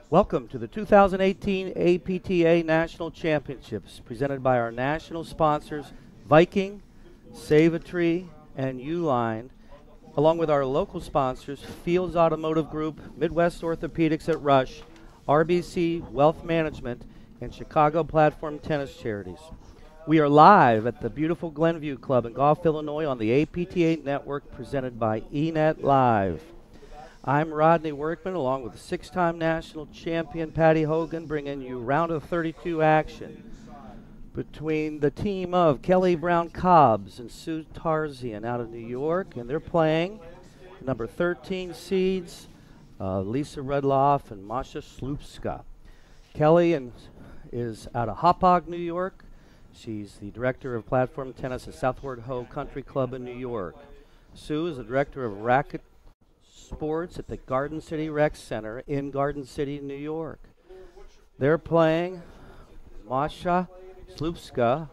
Welcome to the 2018 APTA National Championships, presented by our national sponsors, Viking, Save a Tree, and Uline, along with our local sponsors, Fields Automotive Group, Midwest Orthopedics at Rush, RBC Wealth Management, and Chicago Platform Tennis Charities. We are live at the beautiful Glenview Club in Gulf, Illinois on the APTA Network, presented by eNet Live. I'm Rodney Workman, along with six-time national champion Patty Hogan, bringing you round of 32 action between the team of Kelly Brown Cobbs and Sue Tarzian out of New York, and they're playing number 13 seeds, Lisa Rudloff and Masha Slupska. Kelly is out of Hauppauge, New York. She's the director of platform tennis at Southward Ho Country Club in New York. Sue is the director of racket sports at the Garden City Rec Center in Garden City, New York. They're playing Masha Slupska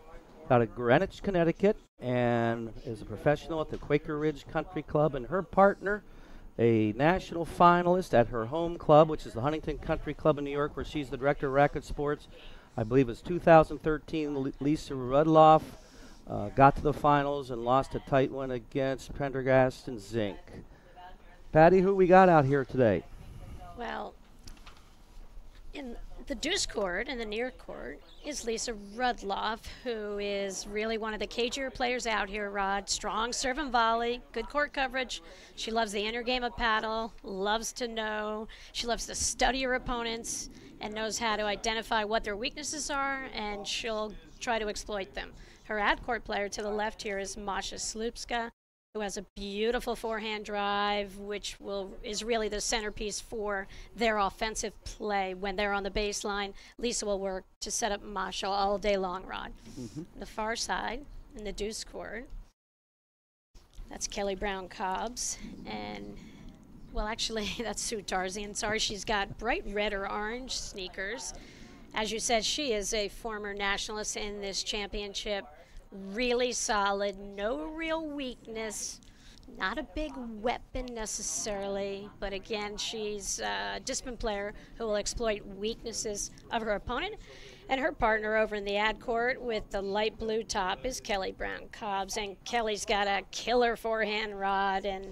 out of Greenwich, Connecticut, and is a professional at the Quaker Ridge Country Club, and her partner, a national finalist at her home club, which is the Huntington Country Club in New York, where she's the director of racket sports. I believe it's 2013, Lisa Rudloff got to the finals and lost a tight one against Prendergast and Zink. Patty, who we got out here today? Well, in the deuce court and the near court is Lisa Rudloff, who is really one of the cagier players out here, Rod. Strong serve and volley, good court coverage. She loves the inner game of paddle, loves to know. She loves to study her opponents and knows how to identify what their weaknesses are, and she'll try to exploit them. Her ad court player to the left here is Masha Slupska, who has a beautiful forehand drive, which is really the centerpiece for their offensive play. When they're on the baseline, Lisa will work to set up Masha all day long, Rod. The far side, in the deuce court, that's Kelly Brown Cobbs. And, well, actually, that's Sue Tarzian. Sorry, she's got bright red or orange sneakers. As you said, she is a former nationalist in this championship. Really solid, no real weakness, not a big weapon necessarily, but again, she's a disciplined player who will exploit weaknesses of her opponent. And her partner over in the ad court with the light blue top is Kelly Brown Cobbs, and Kelly's got a killer forehand rod. And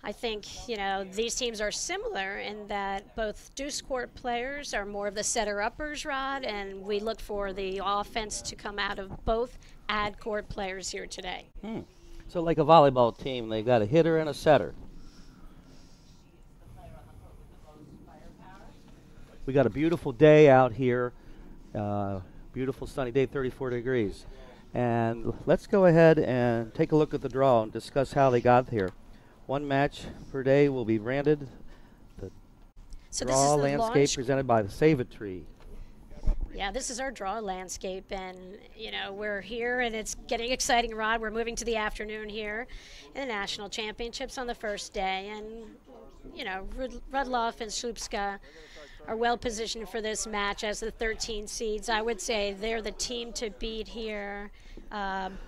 I think, you know, these teams are similar in that both deuce court players are more of the setter-uppers, Rod, and we look for the offense to come out of both ad court players here today. So like a volleyball team, they've got a hitter and a setter. We got a beautiful day out here, beautiful sunny day, 34 degrees. And let's go ahead and take a look at the draw and discuss how they got here. One match per day will be branded the draw landscape presented by the Save a Tree. Yeah, this is our draw landscape, and, you know, we're here, and it's getting exciting, Rod. We're moving to the afternoon here in the National Championships on the first day, and, you know, Rudloff and Slupska are well positioned for this match as the 13 seeds. I would say they're the team to beat here.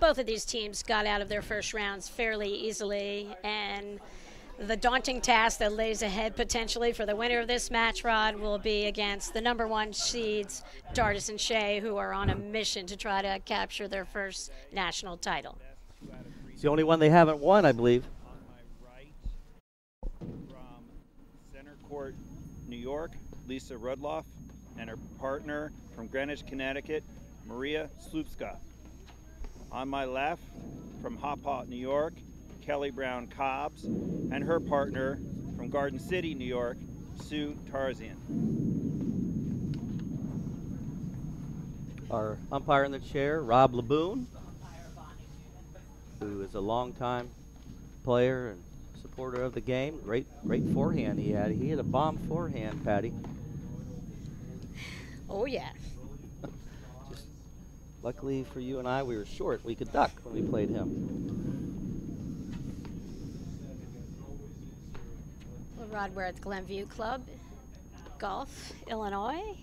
Both of these teams got out of their first rounds fairly easily, and the daunting task that lays ahead potentially for the winner of this match, Rod, will be against the number one seeds, Dardis and Shea, who are on a mission to try to capture their first national title. It's the only one they haven't won, I believe. On my right, from center court, New York, Lisa Rudloff, and her partner from Greenwich, Connecticut, Maria Slupska. On my left, from Hauppauge, New York, Kelly Brown Cobbs, and her partner from Garden City, New York, Sue Tarzian. Our umpire in the chair, Rob Laboon, who is a longtime player and supporter of the game. Great forehand he had. He had a bomb forehand, Patty. Oh, yeah. Just luckily for you and I, we were short. We could duck when we played him. Rod, we're at the Glenview Club, Gulf, Illinois,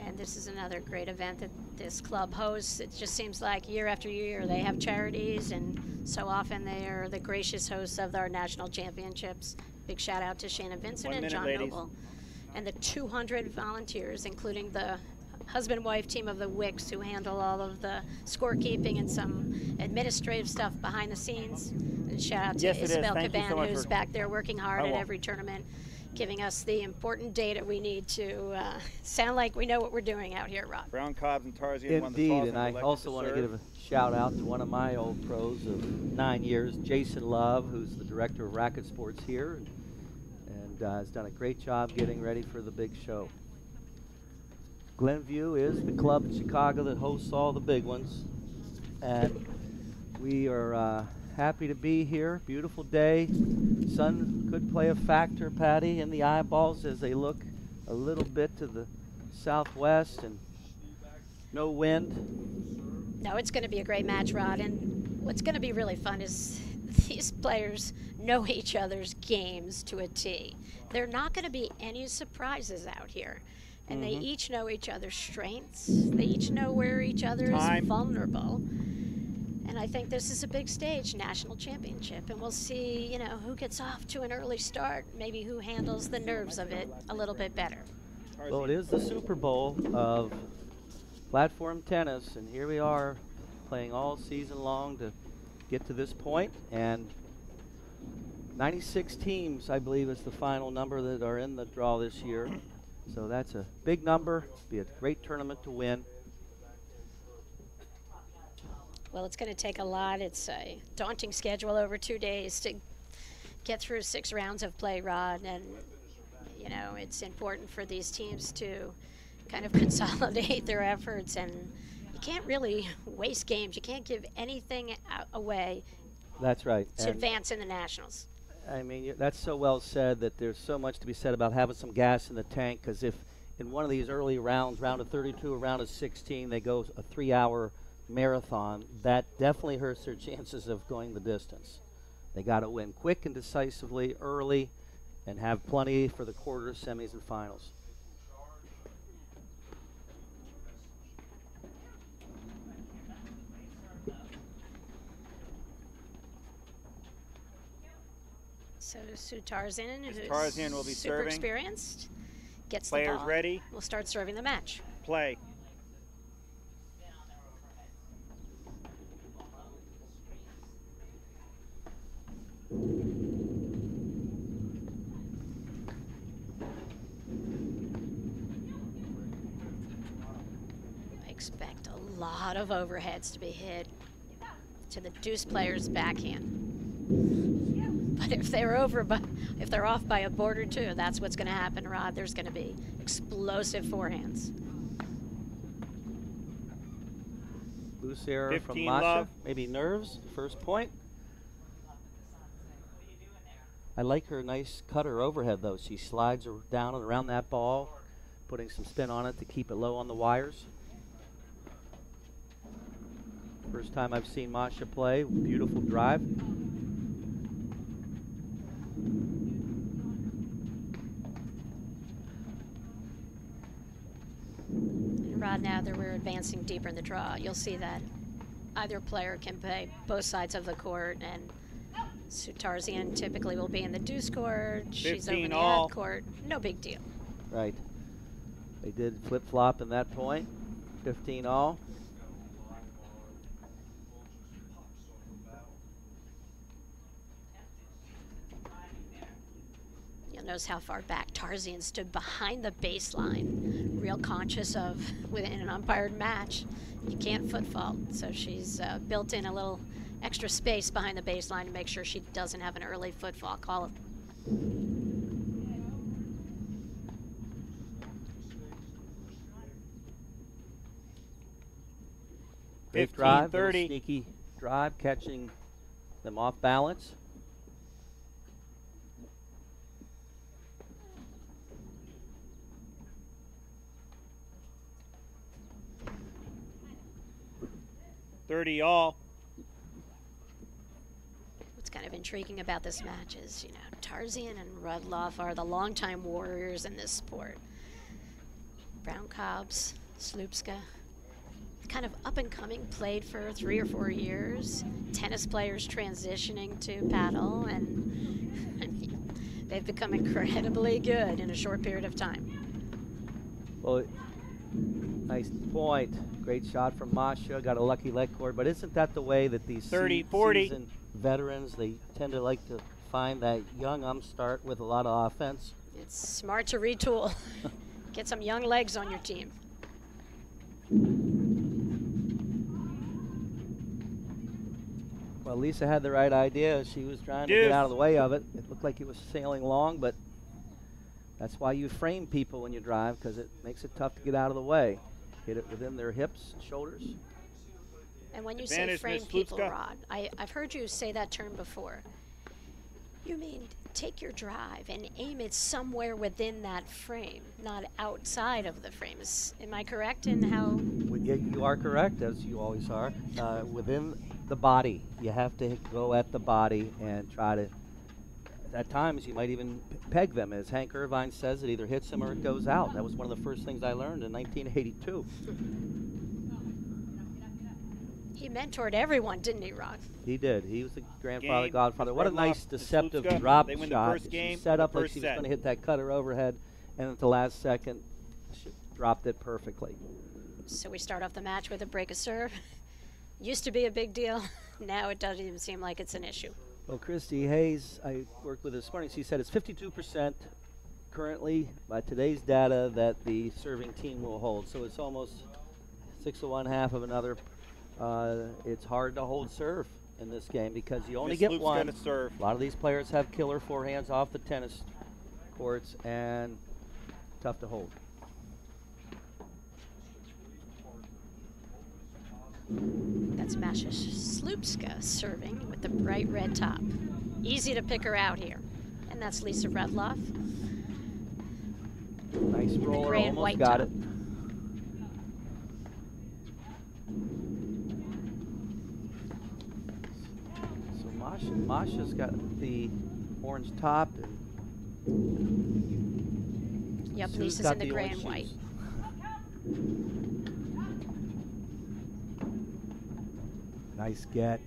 and this is another great event that this club hosts. It just seems like year after year they have charities, and so often they are the gracious hosts of our national championships. Big shout out to Shana Vincent and John Noble. and the 200 volunteers, including the husband-wife team of the Wicks, who handle all of the scorekeeping and some administrative stuff behind the scenes. And shout out to Yes, it is. Isabel Thank you so Caban, much who's for- back there working hard I at will. every tournament, giving us the important data we need to sound like we know what we're doing out here, Rod. Brown Cobbs and Tarzan won the Indeed, toss and I elected also want to serve. give a shout out to one of my old pros of 9 years, Jason Love, who's the director of racket sports here, and has done a great job getting ready for the big show. Glenview is the club in Chicago that hosts all the big ones, and we are happy to be here. Beautiful day. Sun could play a factor, Patty, in the eyeballs as they look a little bit to the southwest, and no wind. No, it's going to be a great match, Rod, and what's going to be really fun is these players know each other's games to a T. There are not going to be any surprises out here. And they each know each other's strengths. They each know where each other Time. is vulnerable. And I think this is a big stage, national championship. And we'll see, you know, who gets off to an early start, maybe who handles the nerves of it a little bit better. Well, it is the Super Bowl of platform tennis, and here we are playing all season long to get to this point. And 96 teams, I believe, is the final number that are in the draw this year. So that's a big number. Be a great tournament to win. Well, it's going to take a lot. It's a daunting schedule over 2 days to get through 6 rounds of play, Rod. And, you know, it's important for these teams to kind of consolidate their efforts. And you can't really waste games. You can't give anything away That's right. to And advance in the Nationals. I mean, that's so well said that there's so much to be said about having some gas in the tank, because if in one of these early rounds, round of 32 or round of 16, they go a 3-hour marathon, that definitely hurts their chances of going the distance. They got to win quick and decisively early and have plenty for the quarters, semis, and finals. So Sue Tarzan, who's Tarzan will be super serving. experienced, gets the Players ball. ready. We'll start serving the match. Play. I expect a lot of overheads to be hit to the deuce player's backhand. But if they're if they're off by a board or two, that's what's going to happen, Rod. There's going to be explosive forehands. Loose error from 15 Masha. love. Maybe nerves, first point. I like her nice cutter overhead, though. She slides her down and around that ball, putting some spin on it to keep it low on the wires. First time I've seen Masha play. Beautiful drive. And Rod, now that we're advancing deeper in the draw, you'll see that either player can play both sides of the court, and Sue Tarzan typically will be in the deuce court. She's over in 15 the all. ad court. No big deal. Right. They did flip-flop in that point. 15 all. You'll notice how far back Tarzan stood behind the baseline, real conscious of within an umpired match, you can't foot fault. So she's built in a little extra space behind the baseline to make sure she doesn't have an early foot fault call. Great 15, drive, 30. little sneaky drive, catching them off balance. $30 all. What's kind of intriguing about this match is, you know, Tarzan and Rudloff are the longtime warriors in this sport. Brown Cobbs, Slupska, kind of up and coming, played for 3 or 4 years. Tennis players transitioning to paddle, and I mean, They've become incredibly good in a short period of time. Well, nice point. Great shot from Masha. Got a lucky leg cord. But isn't that the way that these 30-40 seasoned veterans, they tend to like to find that young upstart with a lot of offense? It's smart to retool. Get some young legs on your team. Well, Lisa had the right idea. She was trying to get out of the way of it. It looked like it was sailing long, but that's why you frame people when you drive, because it makes it tough to get out of the way. Hit it within their hips, shoulders. And when you say frame people, Rod, I've heard you say that term before. You mean take your drive and aim it somewhere within that frame, not outside of the frames. Am I correct in how? Yeah, you are correct, as you always are. Within the body, you have to go at the body and try to. At times, you might even peg them. As Hank Irvine says, it either hits them or it goes out. That was one of the first things I learned in 1982. He mentored everyone, didn't he, Rod? He did. He was the grandfather, godfather. What a nice deceptive Slupska. drop They win shot. the first game, She set up the like first she was set. going to hit that cutter overhead, and at the last second, she dropped it perfectly. So we start off the match with a break of serve. Used to be a big deal. Now it doesn't even seem like it's an issue. Well, Christy Hayes, I worked with this morning. She said it's 52% currently by today's data that the serving team will hold. So it's almost 6 of one, half of another. It's hard to hold serve in this game because you only get one. To serve. A lot of these players have killer forehands off the tennis courts and tough to hold. That's Masha Slupska serving with the bright red top. Easy to pick her out here. And that's Lisa Rudloff. Nice roller, gray and almost white got top. it. So Masha's got the orange top. And Yep, Sue's Lisa's got in the gray and orange white. shoes. Nice get.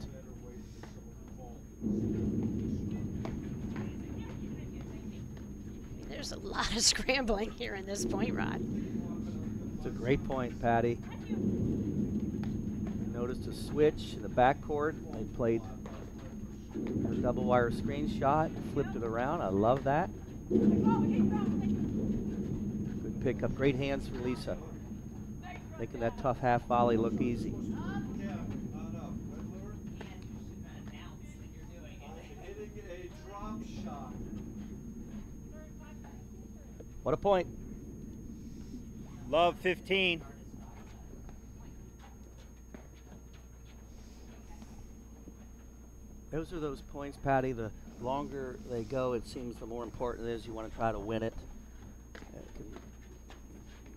There's a lot of scrambling here in this point, Rod. It's a great point, Patty. Noticed a switch in the backcourt. They played a double wire screen shot, flipped it around. I love that. Good pickup. Great hands from Lisa. Making that tough half volley look easy. What a point. Love 15. Those are those points, Patty. The longer they go, it seems the more important it is. You want to try to win it. You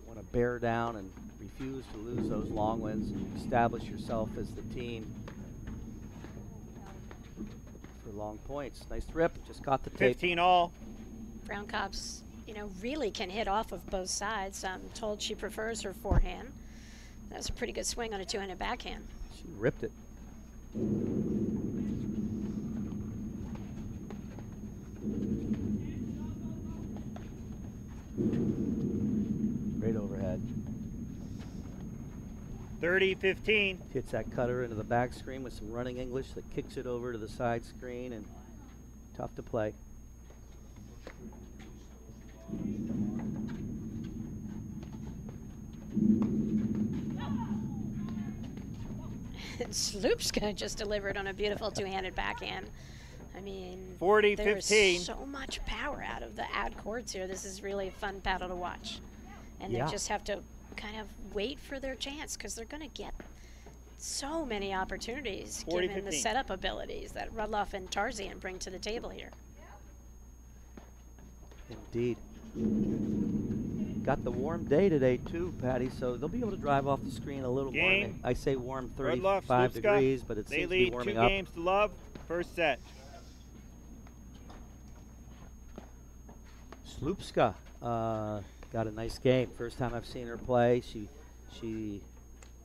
want to bear down and refuse to lose those long wins and establish yourself as the team for long points. Nice rip. Just caught the tape. 15 all. Brown Cobbs, really can hit off of both sides. I'm told she prefers her forehand. That was a pretty good swing on a two-handed backhand. She ripped it. Great overhead. 30-15. Hits that cutter into the back screen with some running English that kicks it over to the side screen, and tough to play. Slupska just delivered on a beautiful two-handed backhand. I mean, 40-15. There's so much power out of the ad courts here. This is really a fun battle to watch. And Yeah. they just have to kind of wait for their chance because they're going to get so many opportunities given the 40-15. setup abilities that Rudloff and Tarzian bring to the table here. Indeed. Got the warm day today too, Patty, so they'll be able to drive off the screen a little more. Game. I say warm, Rudloff, 35 Slupska. degrees, but it They seems to be lead warming 2 up. games to love. First set. Slupska got a nice game. First time I've seen her play. She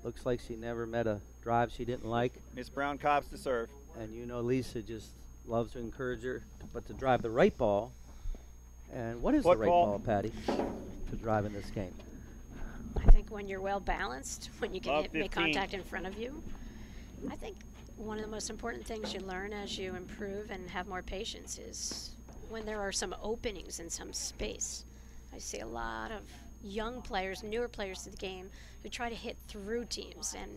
looks like she never met a drive she didn't like. Miss Brown Cobbs to serve. And Lisa just loves to encourage her, but to drive the right ball, And what is the right ball, Patty, to drive in this game? I think when you're well balanced, when you can make 15. contact in front of you, I think one of the most important things you learn as you improve and have more patience is when there are some openings in some space. I see a lot of young players, newer players to the game, who try to hit through teams. And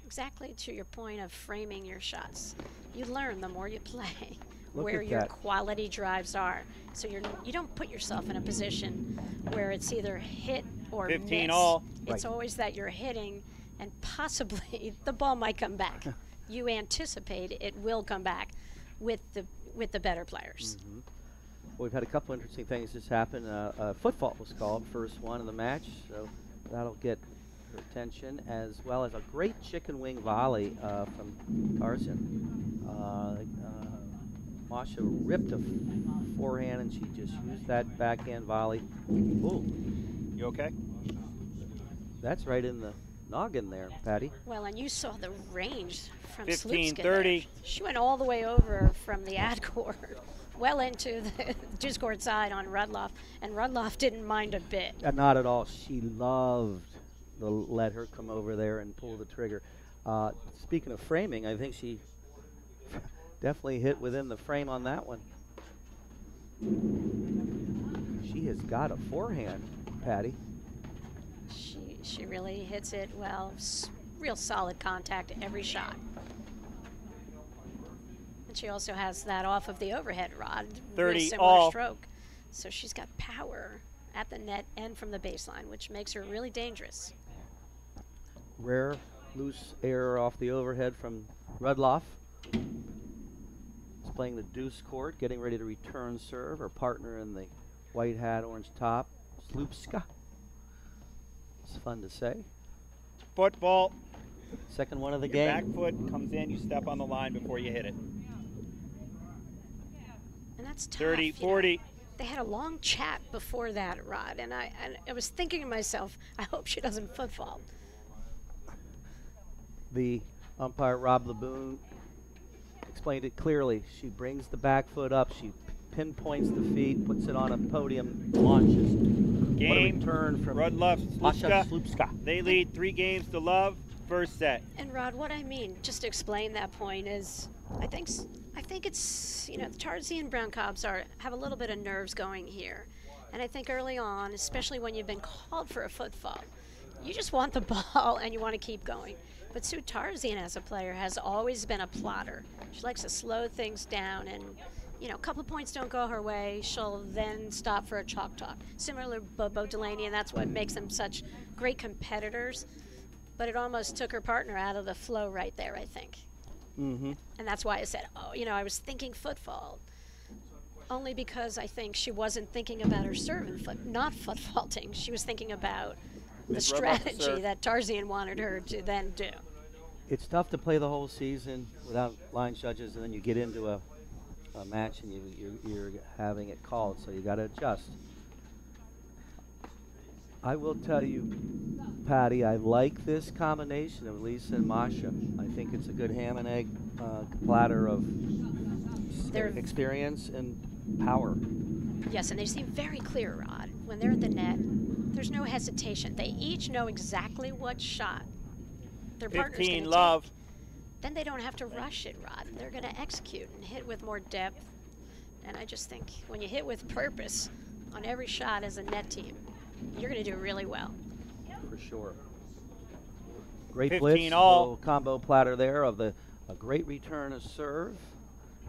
exactly to your point of framing your shots, you learn the more you play where your quality drives are. So you don't put yourself in a position where it's either hit or 15 miss. all. It's always that you're hitting and possibly the ball might come back. You anticipate it will come back with the better players. Well, we've had a couple interesting things just happen. A foot fault was called, first one of the match, so that'll get her attention, as well as a great chicken wing volley from Tarzan. Masha ripped a forehand, and she just used that backhand volley. Ooh. You okay? That's right in the noggin there, Patty. Well, and you saw the range from 15, Slupska 30. there. She went all the way over from the ad court, well into the deuce court side on Rudloff, and Rudloff didn't mind a bit. Not at all. She loved to let her come over there and pull the trigger. Speaking of framing, I think she definitely hit within the frame on that one. She has got a forehand, Patty. She really hits it well. Real solid contact every shot. And she also has that off of the overhead rod. 30 similar all. stroke. So she's got power at the net and from the baseline, which makes her really dangerous. Rare loose error off the overhead from Rudloff. Is playing the deuce court, getting ready to return serve. Her partner in the white hat, orange top, Slupska. It's fun to say. Football. Second one of the Your game. back foot comes in, you step on the line before you hit it. And that's tough. 30, 40. They had a long chat before that, Rod, and I was thinking to myself, I hope she doesn't foot fault. The umpire, Rob Laboon, explained it clearly. She brings the back foot up, she pinpoints the feet, puts it on a podium, launches. Game. What a return from Rudloff, Masha Slupska. They lead 3 games to love. First set. And Rod, what I mean, just to explain that point, is I think it's, the Tarzan Brown Cobs have a little bit of nerves going here. And I think early on, especially when you've been called for a foot fault, you just want the ball and you want to keep going. But Sue Tarzan as a player has always been a plotter. She likes to slow things down, and a couple of points don't go her way, she'll then stop for a chalk talk. Similar to Bobo Delaney, and that's what makes them such great competitors. But it almost took her partner out of the flow right there, I think. Mm-hmm. And that's why I said, I was thinking foot fault. Only because I think she wasn't thinking about her serve and not foot faulting. She was thinking about the strategy that Tarzan wanted her to then do. It's tough to play the whole season without line judges, and then you get into a match and you're having it called, so you got to adjust. I will tell you, Patty, I like this combination of Lisa and Masha. I think it's a good ham and egg platter of experience and power. Yes, and they seem very clear, Rod. When they're at the net, there's no hesitation. They each know exactly what shot their partner's going to 15 take. love. Then they don't have to rush it, Rod. They're going to execute and hit with more depth. And I just think when you hit with purpose on every shot as a net team, you're going to do really well. For sure. Great 15 blitz, all. little combo platter there of a great return of serve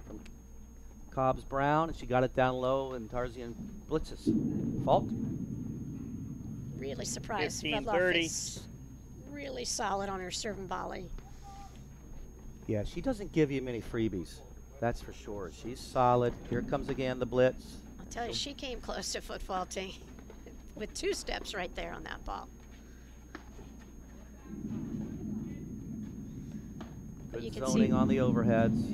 from Cobbs Brown, and she got it down low, and Tarzan blitzes. Fault? Really surprised. 15, Rudloff 30. is really solid on her serve and volley. Yeah, she doesn't give you many freebies. That's for sure. She's solid. Here comes again the blitz. I'll tell you, she came close to foot faulting with 2 steps right there on that ball. But you Good can zoning see on the overheads.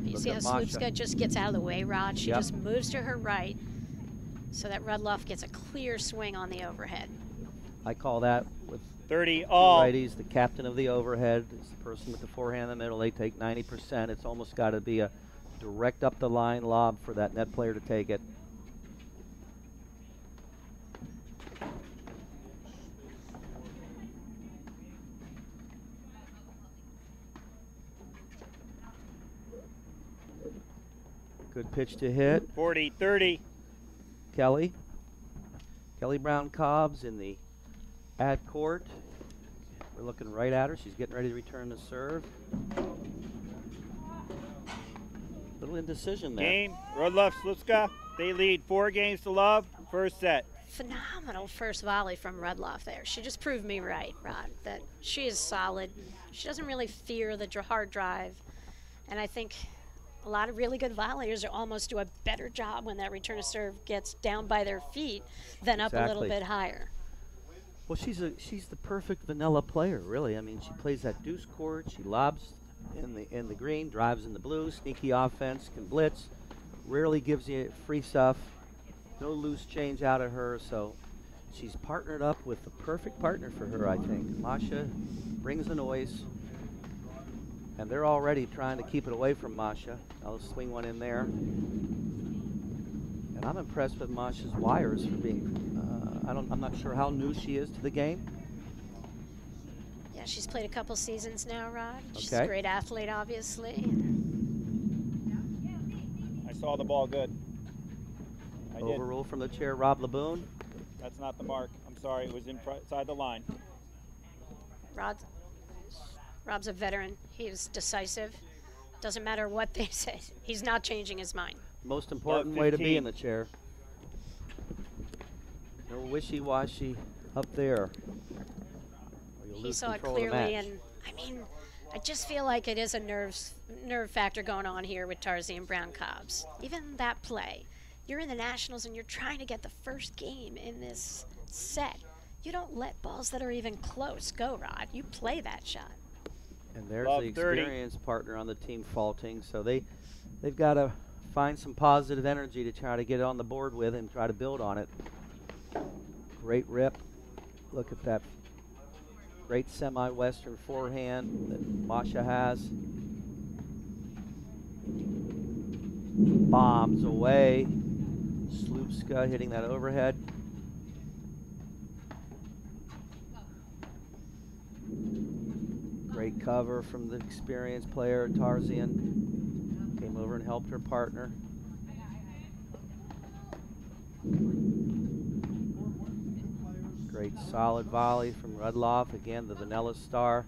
You Look see how at Masha. Slupska just gets out of the way, Rod? She Yep. just moves to her right so that Rudloff gets a clear swing on the overhead. I call that with 30 the all. righties, the captain of the overhead. It's the person with the forehand in the middle. They take 90%. It's almost got to be a direct up the line lob for that net player to take it. Good pitch to hit. 40-30. Kelly Brown Cobbs in the ad court. We're looking right at her. She's getting ready to return the serve. Little indecision there. Game, Rudloff, Slupska. They lead 4-0. First set. Phenomenal first volley from Rudloff there. She just proved me right, Rod, that she is solid. She doesn't really fear the hard drive. And I think a lot of really good volleyers almost do a better job when that return of serve gets down by their feet than up a little bit higher. Well, she's the perfect vanilla player, really. I mean, she plays that deuce court. She lobs in the green, drives in the blue, sneaky offense, can blitz, rarely gives you free stuff, no loose change out of her. So she's partnered up with the perfect partner for her, I think. Masha brings the noise, and they're already trying to keep it away from Masha. I'll swing one in there. And I'm impressed with Masha's wires for being, I'm not sure how new she is to the game. Yeah, she's played a couple seasons now, Rod. She's a great athlete, obviously. I saw the ball good. Overrule from the chair, Rob Laboon. That's not the mark. I'm sorry, it was inside the line. Rob's a veteran. He is decisive. Doesn't matter what they say. He's not changing his mind. Most important way to be in the chair. No wishy-washy up there. He saw it clearly, and I mean, I just feel like it is a nerve factor going on here with Tarzan Brown Cobbs. Even that play, you're in the Nationals and you're trying to get the first game in this set. You don't let balls that are even close go, Rod. You play that shot. And there's the experienced partner on the team faulting, so they've got to find some positive energy to try to get it on the board with and try to build on it. Great rip. Look at that great semi-western forehand that Masha has. Bombs away. Slupska hitting that overhead. Great cover from the experienced player, Tarzan. Came over and helped her partner. Great solid volley from Rudloff. Again, the vanilla star.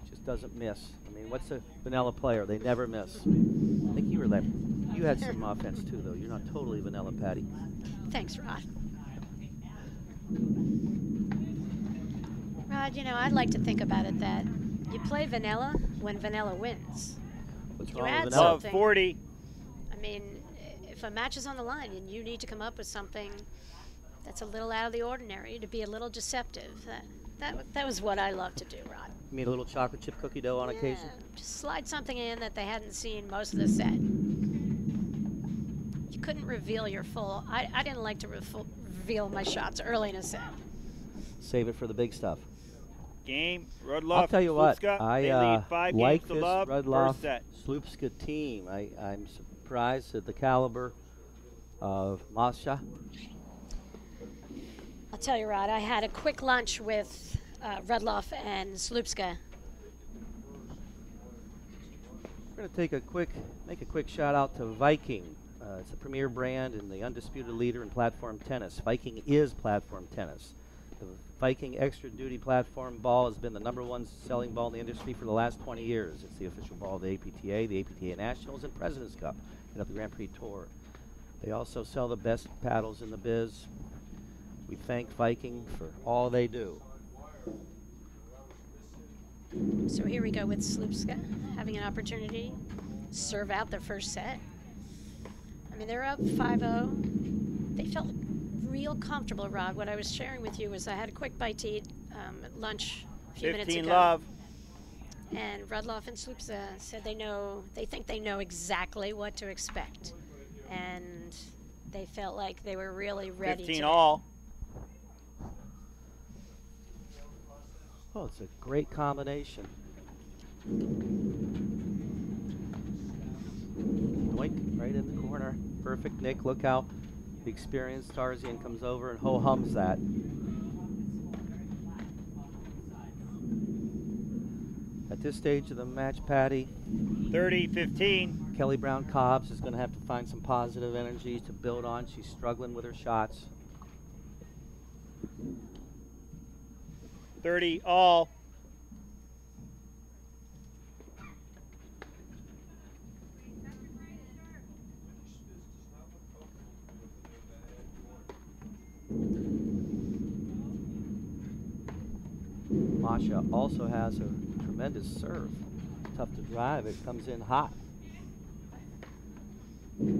Just doesn't miss. I mean, what's a vanilla player? They never miss. I think you were that. You had some offense too, though. You're not totally vanilla, Patty. Thanks, Rod. Rod, you know, I'd like to think about it that you play vanilla when vanilla wins. What's you wrong add with vanilla? something. 40. I mean, if a match is on the line and you need to come up with something that's a little out of the ordinary, to be a little deceptive, that was what I love to do, Rod. You mean a little chocolate chip cookie dough on occasion? Just slide something in that they hadn't seen most of the set. You couldn't reveal your full. I didn't like to reveal my shots early in a set. Save it for the big stuff. Game, Rudloff, I'll tell you what, Slupska, I they lead 5 like games to this love. Rudloff First set. Slupska team. I'm surprised at the caliber of Masha. I'll tell you, Rod, I had a quick lunch with Rudloff and Slupska. We're going to make a quick shout out to Viking. It's a premier brand and the undisputed leader in platform tennis. Viking is platform tennis. The Viking Extra Duty Platform Ball has been the #1 selling ball in the industry for the last 20 years. It's the official ball of the APTA Nationals, and President's Cup, and of the Grand Prix Tour. They also sell the best paddles in the biz. We thank Viking for all they do. So here we go with Slupska having an opportunity to serve out their first set. I mean, they're up 5-0. They felt real comfortable, Rod. What I was sharing with you was I had a quick bite to eat at lunch a few minutes ago. 15 love. And Rudloff and Slupska said they think they know exactly what to expect. And they felt like they were really ready 15 today. all. Oh, it's a great combination. Doink, right in the corner. Perfect, Nick. Look how the experienced Tarzan comes over and ho-hums that. At this stage of the match, Patty, 30-15. Kelly Brown Cobbs is going to have to find some positive energy to build on. She's struggling with her shots. 30 all. Masha also has a tremendous serve. Tough to drive. It comes in hot. You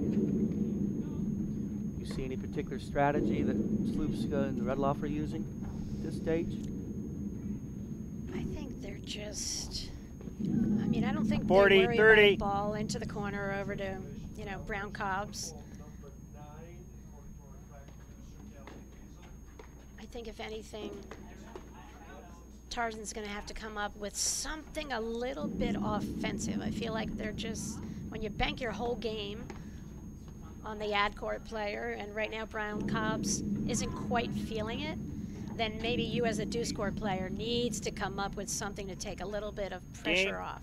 see any particular strategy that Slupska and Redloff are using at this stage? I think they're just, I mean, I don't think 40, they worry 30. about a ball into the corner over to, you know, Brown Cobbs. I think if anything, Tarzan's going to have to come up with something a little bit offensive. I feel like they're just, when you bank your whole game on the ad court player, and right now Brown Cobbs isn't quite feeling it, then maybe you as a deuce court player needs to come up with something to take a little bit of pressure off.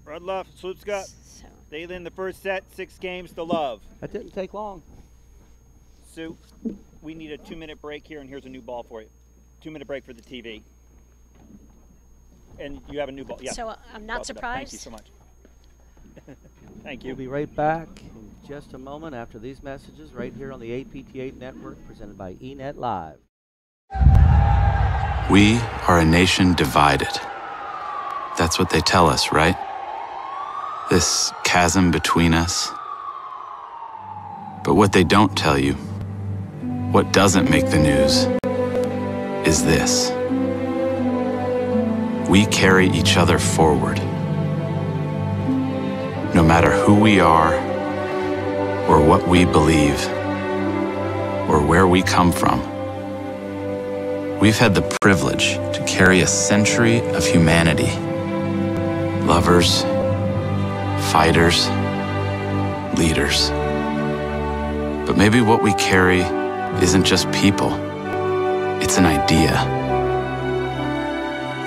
Rudloff, Slupska, So, they in the first set, 6 games to love. That didn't take long. Sue, we need a 2-minute break here, and here's a new ball for you. 2-minute break for the TV. And you have a new ball. Yeah. so I'm not surprised. Thank you so much. Thank you. We'll be right back in just a moment after these messages right here on the APTA Network presented by eNet Live. We are a nation divided. That's what they tell us, right? This chasm between us. But what they don't tell you, what doesn't make the news, is this. We carry each other forward. No matter who we are, or what we believe, or where we come from, we've had the privilege to carry a century of humanity. Lovers, fighters, leaders. But maybe what we carry isn't just people, it's an idea.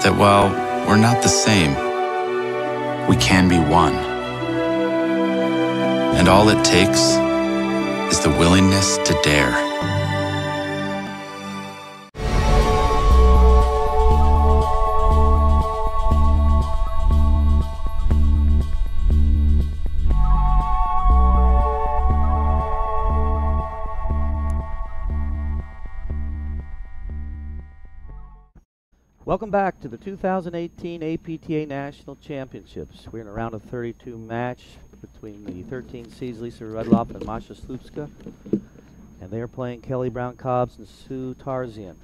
That while we're not the same, we can be one. And all it takes is the willingness to dare. Welcome back to the 2018 APTA National Championships. We're in a round of 32 match between the 13 seeds Lisa Rudloff and Masha Slupska. And they are playing Kelly Brown Cobbs and Sue Tarzian.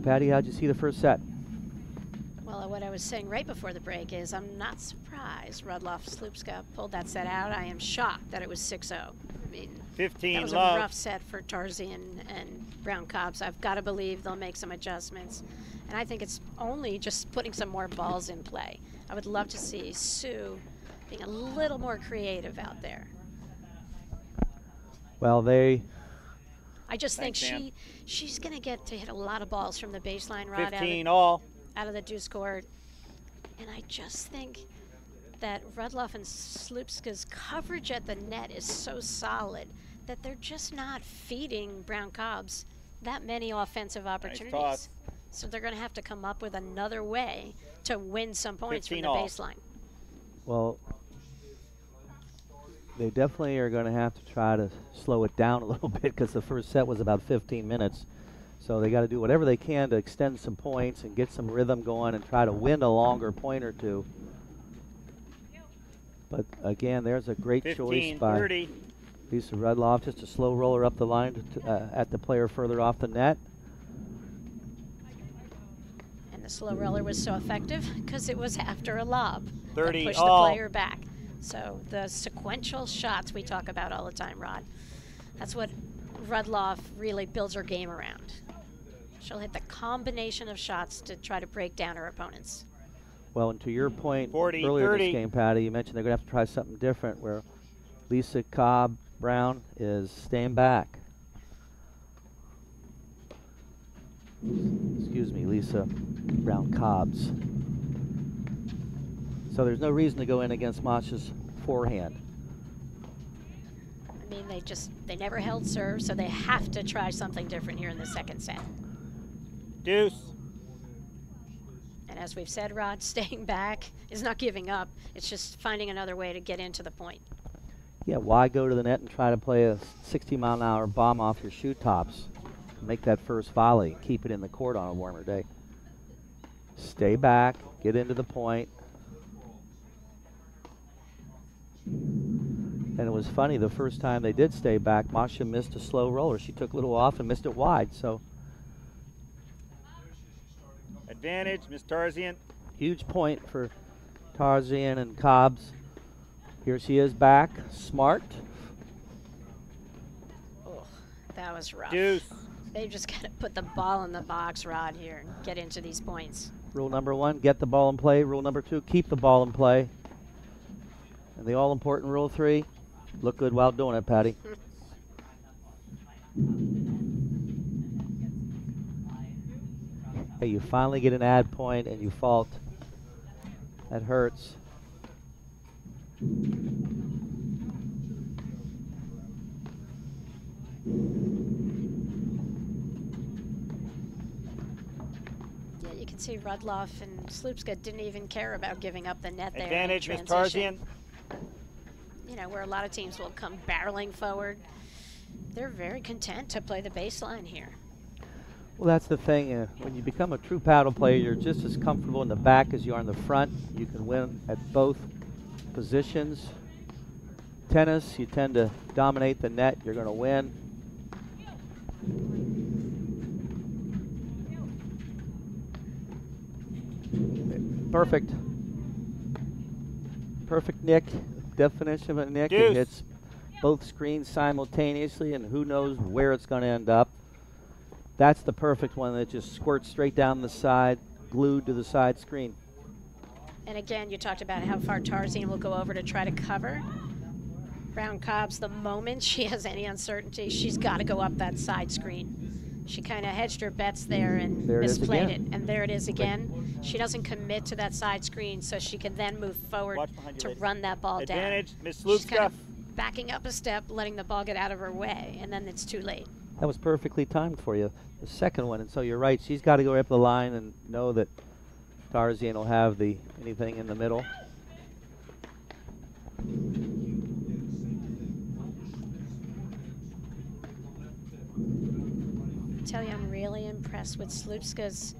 Patty, how'd you see the first set? Well, what I was saying right before the break is I'm not surprised Rudloff Slupska pulled that set out. I am shocked that it was 6-0. I mean, 15 that was love. a rough set for Tarzian and Brown Cobbs. I've got to believe they'll make some adjustments. And I think it's only just putting some more balls in play. I would love to see Sue being a little more creative out there. Well, I just Thanks, think Dan. she's going to get to hit a lot of balls from the baseline rod 15 all. out of the deuce court. And I just think that Rudloff and Slupska's coverage at the net is so solid that they're just not feeding Brown Cobbs that many offensive opportunities. toss. So they're going to have to come up with another way to win some points from 15 the all. baseline. well, they definitely are going to have to try to slow it down a little bit because the first set was about 15 minutes. So they got to do whatever they can to extend some points and get some rhythm going and try to win a longer point or two. But again, there's a great choice 15, by 30. Lisa Rudloff, just a slow roller up the line at the player further off the net. And the slow roller was so effective because it was after a lob that 30 pushed all. the player back. So the sequential shots we talk about all the time, Rod, that's what Rudloff really builds her game around. She'll hit the combination of shots to try to break down her opponents. Well, and to your point 40, earlier in 30. this game, Patty, you mentioned they're going to have to try something different where Lisa Cobb Brown is staying back. Excuse me, Lisa Brown Cobbs. So there's no reason to go in against Masha's forehand. I mean, they never held serve, so they have to try something different here in the second set. Deuce. And as we've said, Rod, staying back is not giving up. It's just finding another way to get into the point. Yeah, why go to the net and try to play a 60-mile-an-hour bomb off your shoe tops? Make that first volley. Keep it in the court on a warmer day. Stay back. Get into the point. And it was funny, the first time they did stay back, Masha missed a slow roller. She took a little off and missed it wide, so. Advantage, Miss Tarzian. Huge point for Tarzian and Cobbs. Here she is back, smart. Oh, that was rough. Deuce. They've just got to put the ball in the box, Rod, here and get into these points. Rule number 1, get the ball in play. Rule number 2, keep the ball in play. And the all-important rule 3, look good while doing it, Patty. Hey, you finally get an ad point and you fault. That hurts. Yeah, you can see Rudloff and Slupska didn't even care about giving up the net there. Advantage, in Miss transition. Tarzian. You know, where a lot of teams will come barreling forward. They're very content to play the baseline here. Well, that's the thing. When you become a true paddle player, you're just as comfortable in the back as you are in the front. You can win at both positions. Tennis, you tend to dominate the net. You're going to win. Perfect. Perfect nick. Definition of a nick. Deuce. It hits both screens simultaneously, and who knows where it's going to end up. That's the perfect one that just squirts straight down the side, glued to the side screen. And again, you talked about how far Tarzian will go over to try to cover. Brown Cobbs, the moment she has any uncertainty, she's got to go up that side screen. She kind of hedged her bets there and There it is misplayed it. again. And there it is again. She doesn't commit to that side screen, so she can then move forward Watch behind you, to lady. run that ball Advantage, down. Miss She's kind Slupska. of backing up a step, letting the ball get out of her way, and then it's too late. That was perfectly timed for you, the second one. And so you're right, she's got to go up the line and know that Tarzian will have the anything in the middle. I tell you, I'm really impressed with Slupska's,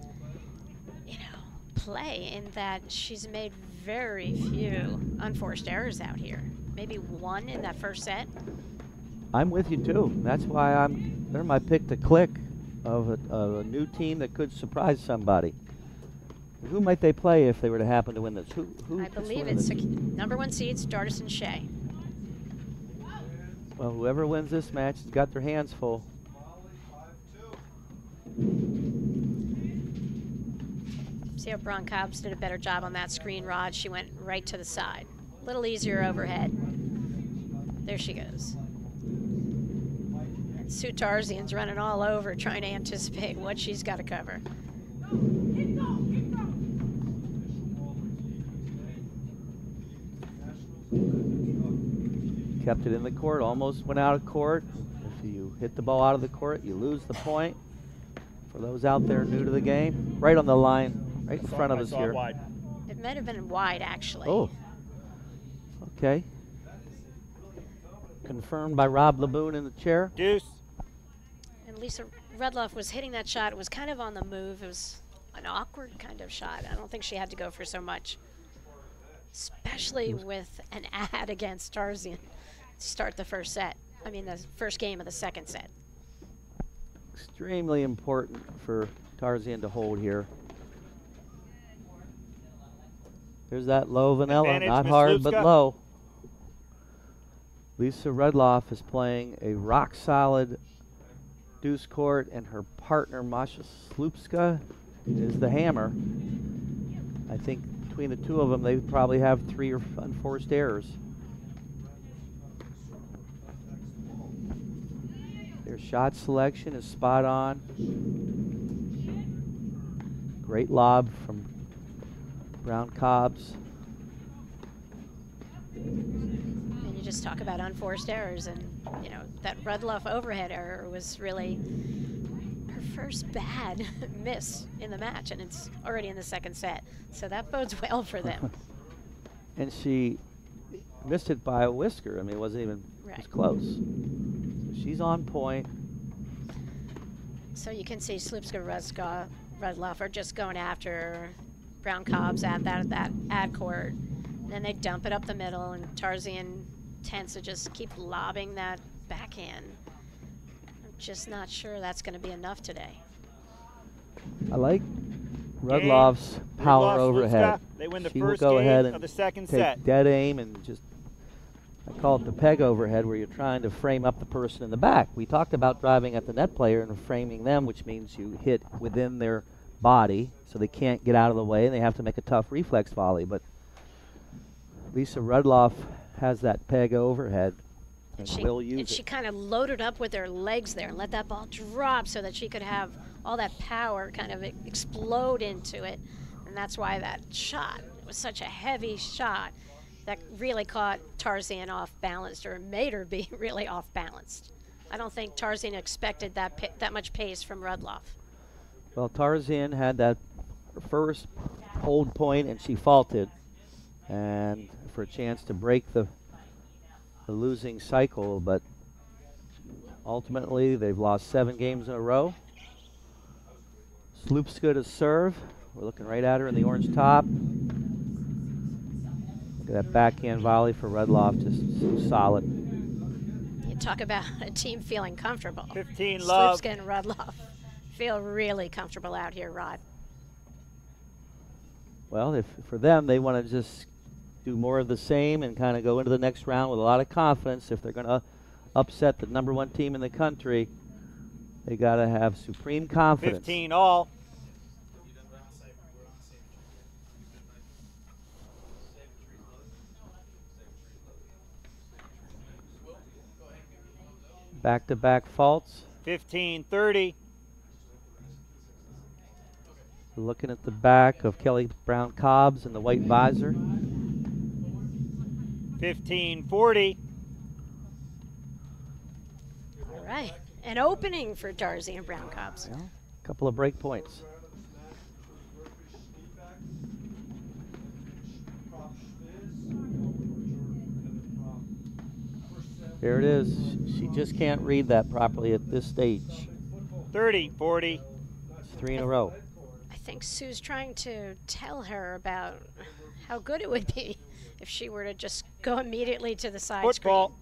play in that she's made very few unforced errors out here. Maybe one in that first set. I'm with you too. That's why they're my pick to click of a new team that could surprise somebody. Who might they play if they were to happen to win this? Who I could believe win it's this? number 1 seeds, Dardis and Shea. Well, whoever wins this match has got their hands full. See how Braun Cobbs did a better job on that screen, Rod. She went right to the side. A little easier overhead. There she goes. And Sue Tarzian's running all over trying to anticipate what she's got to cover. Kept it in the court, almost went out of court. If you hit the ball out of the court, you lose the point. For those out there new to the game, right on the line, right in front of us here. Wide. It might have been wide, actually. Oh, okay. Confirmed by Rob Laboon in the chair. Deuce. And Lisa Rudloff was hitting that shot. It was kind of on the move. It was an awkward kind of shot. I don't think she had to go for so much, especially with an ad against Tarzian to start the first set. I mean, the first game of the second set. Extremely important for Tarzian to hold here. There's that low vanilla, Advantage, not Miss hard but Slupska. low. Lisa Rudloff is playing a rock-solid deuce court, and her partner, Masha Slupska, is the hammer. I think between the two of them, they probably have 3 unforced errors. Their shot selection is spot on. Great lob from Brown Cobbs. just talk about unforced errors, and you know that Rudloff overhead error was really her first bad miss in the match, and it's already in the second set, so that bodes well for them. And she missed it by a whisker. I mean, it wasn't even Right. it was close. So she's on point. So you can see Slupska, Rudloff are just going after Brown Cobbs at that ad court. Then they dump it up the middle, and Tarzian tends to just keep lobbing that backhand. I'm just not sure that's going to be enough today. I like Rudloff's power Rudloff, overhead. Slupska, they win the She will first go game ahead of and the second take set. dead aim and just, I call it the peg overhead, where you're trying to frame up the person in the back. We talked about driving at the net player and framing them, which means you hit within their body so they can't get out of the way and they have to make a tough reflex volley. But Lisa Rudloff has that peg overhead and will use it. She kind of loaded up with her legs there and let that ball drop so that she could have all that power kind of explode into it. And that's why that shot was such a heavy shot that really caught Tarzian off balanced, or made her be really off balanced. I don't think Tarzian expected that much pace from Rudloff. Well, Tarzian had that first hold point and she faulted, and for a chance to break the losing cycle, but ultimately they've lost 7 games in a row. Slupska to serve. We're looking right at her in the orange top. Look at that backhand volley for Rudloff, just so solid. You talk about a team feeling comfortable. 15 love. Slupska and Rudloff feel really comfortable out here, Rod. Well, if for them, they want to just do more of the same and kind of go into the next round with a lot of confidence. If they're going to upset the #1 team in the country, they got to have supreme confidence. 15 all. Back-to-back faults. 15-30. Looking at the back of Kelly Brown Cobbs and the white visor. 15-40. All right, an opening for Tarzian Brown Cobbs. Yeah, a couple of break points. Here it is. She just can't read that properly at this stage. 30-40. It's 3 in a row. I think Sue's trying to tell her about how good it would be if she were to just go immediately to the side Football.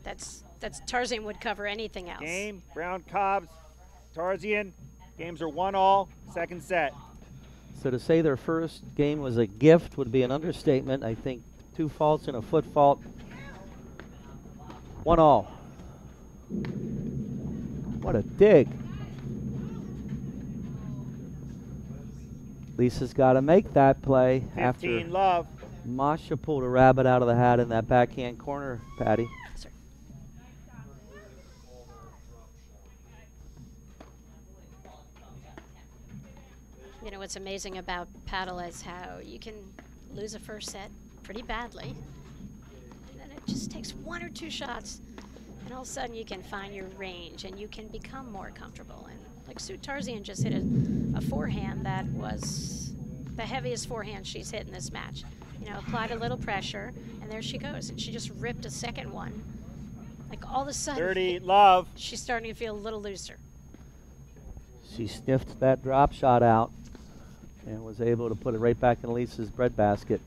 screen. That's Tarzian would cover anything else. Game, Brown Cobbs, Tarzian. Games are 1 all, second set. So to say their first game was a gift would be an understatement. I think 2 faults and a foot fault. 1 all. What a dig. Lisa's got to make that play 15 after love. Masha pulled a rabbit out of the hat in that backhand corner, Patty. Sir. You know what's amazing about paddle is how you can lose a first set pretty badly, and then it just takes 1 or 2 shots, and all of a sudden you can find your range and you can become more comfortable. And like Sue Tarzian just hit a forehand that was the heaviest forehand she's hit in this match. You know, applied a little pressure, and there she goes, and she just ripped a second one. Like all of a sudden, 30 love. she's starting to feel a little looser. She sniffed that drop shot out and was able to put it right back in Lisa's breadbasket.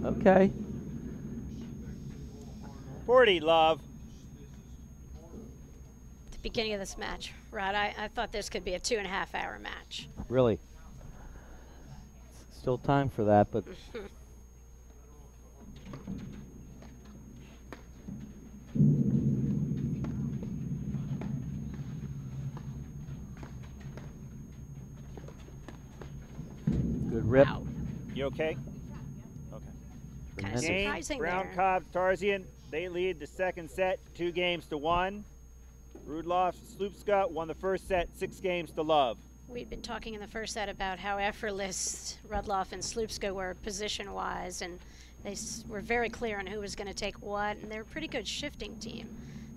Okay. 40 love. At the beginning of this match, Rod, I thought this could be a 2.5-hour match. Really. Still time for that, but good rip. Wow. You okay? Okay. Kind of Game, surprising Brown there. Cobbs, Tarzian. They lead the second set 2-1. Rudloff, Slupska won the first set 6 games to love. We'd been talking in the first set about how effortless Rudloff and Slupska were position-wise, and they were very clear on who was going to take what, and they're a pretty good shifting team.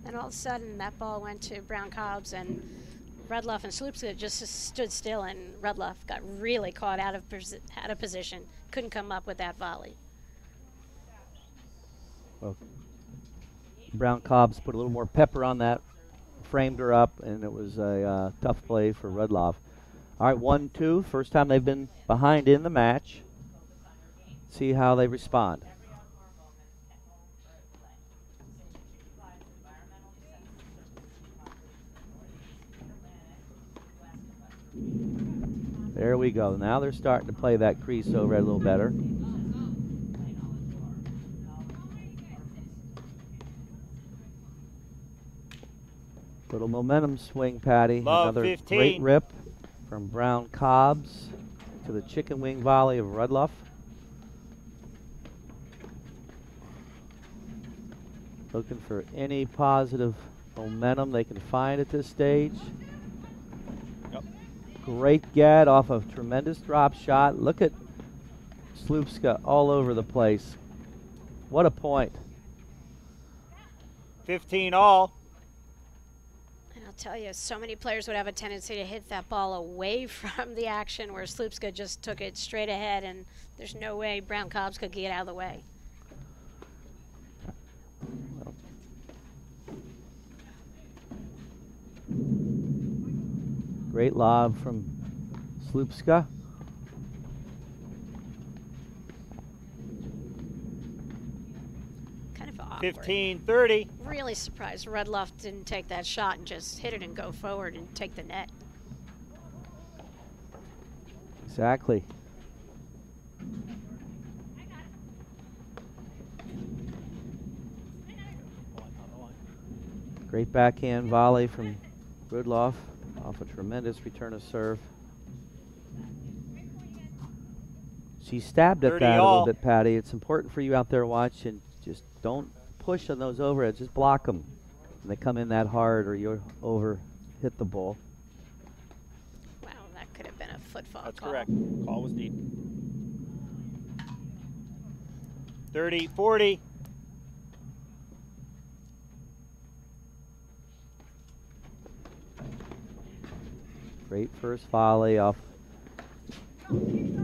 Then all of a sudden, that ball went to Brown Cobbs, and Rudloff and Slupska just stood still, and Rudloff got really caught out of position. Couldn't come up with that volley. Well, Brown Cobbs put a little more pepper on that, framed her up, and it was a tough play for Rudloff. All right, 1-2. First time they've been behind in the match. See how they respond. There we go. Now they're starting to play that crease over a little better. Little momentum swing, Patty. Love Another 15. Great rip from Brown Cobbs to the chicken wing volley of Rudloff. Looking for any positive momentum they can find at this stage. Yep. Great get off a tremendous drop shot. Look at Slupska all over the place. What a point. 15 all. And I'll tell you, so many players would have a tendency to hit that ball away from the action, where Slupska just took it straight ahead, and there's no way Brown Cobbs could get out of the way. Great lob from Slupska. Kind of awkward. 15-30. Really surprised Rudloff didn't take that shot and just hit it and go forward and take the net. Exactly. Great backhand volley from Rudloff off a tremendous return of serve. She stabbed at that a little bit, Patty. It's important for you out there watching. Just don't push on those overheads. Just block them. When they come in that hard, or you over hit the ball. Wow, that could have been a footfall That's call. correct. Call was deep. 30-40. Great first volley off. Good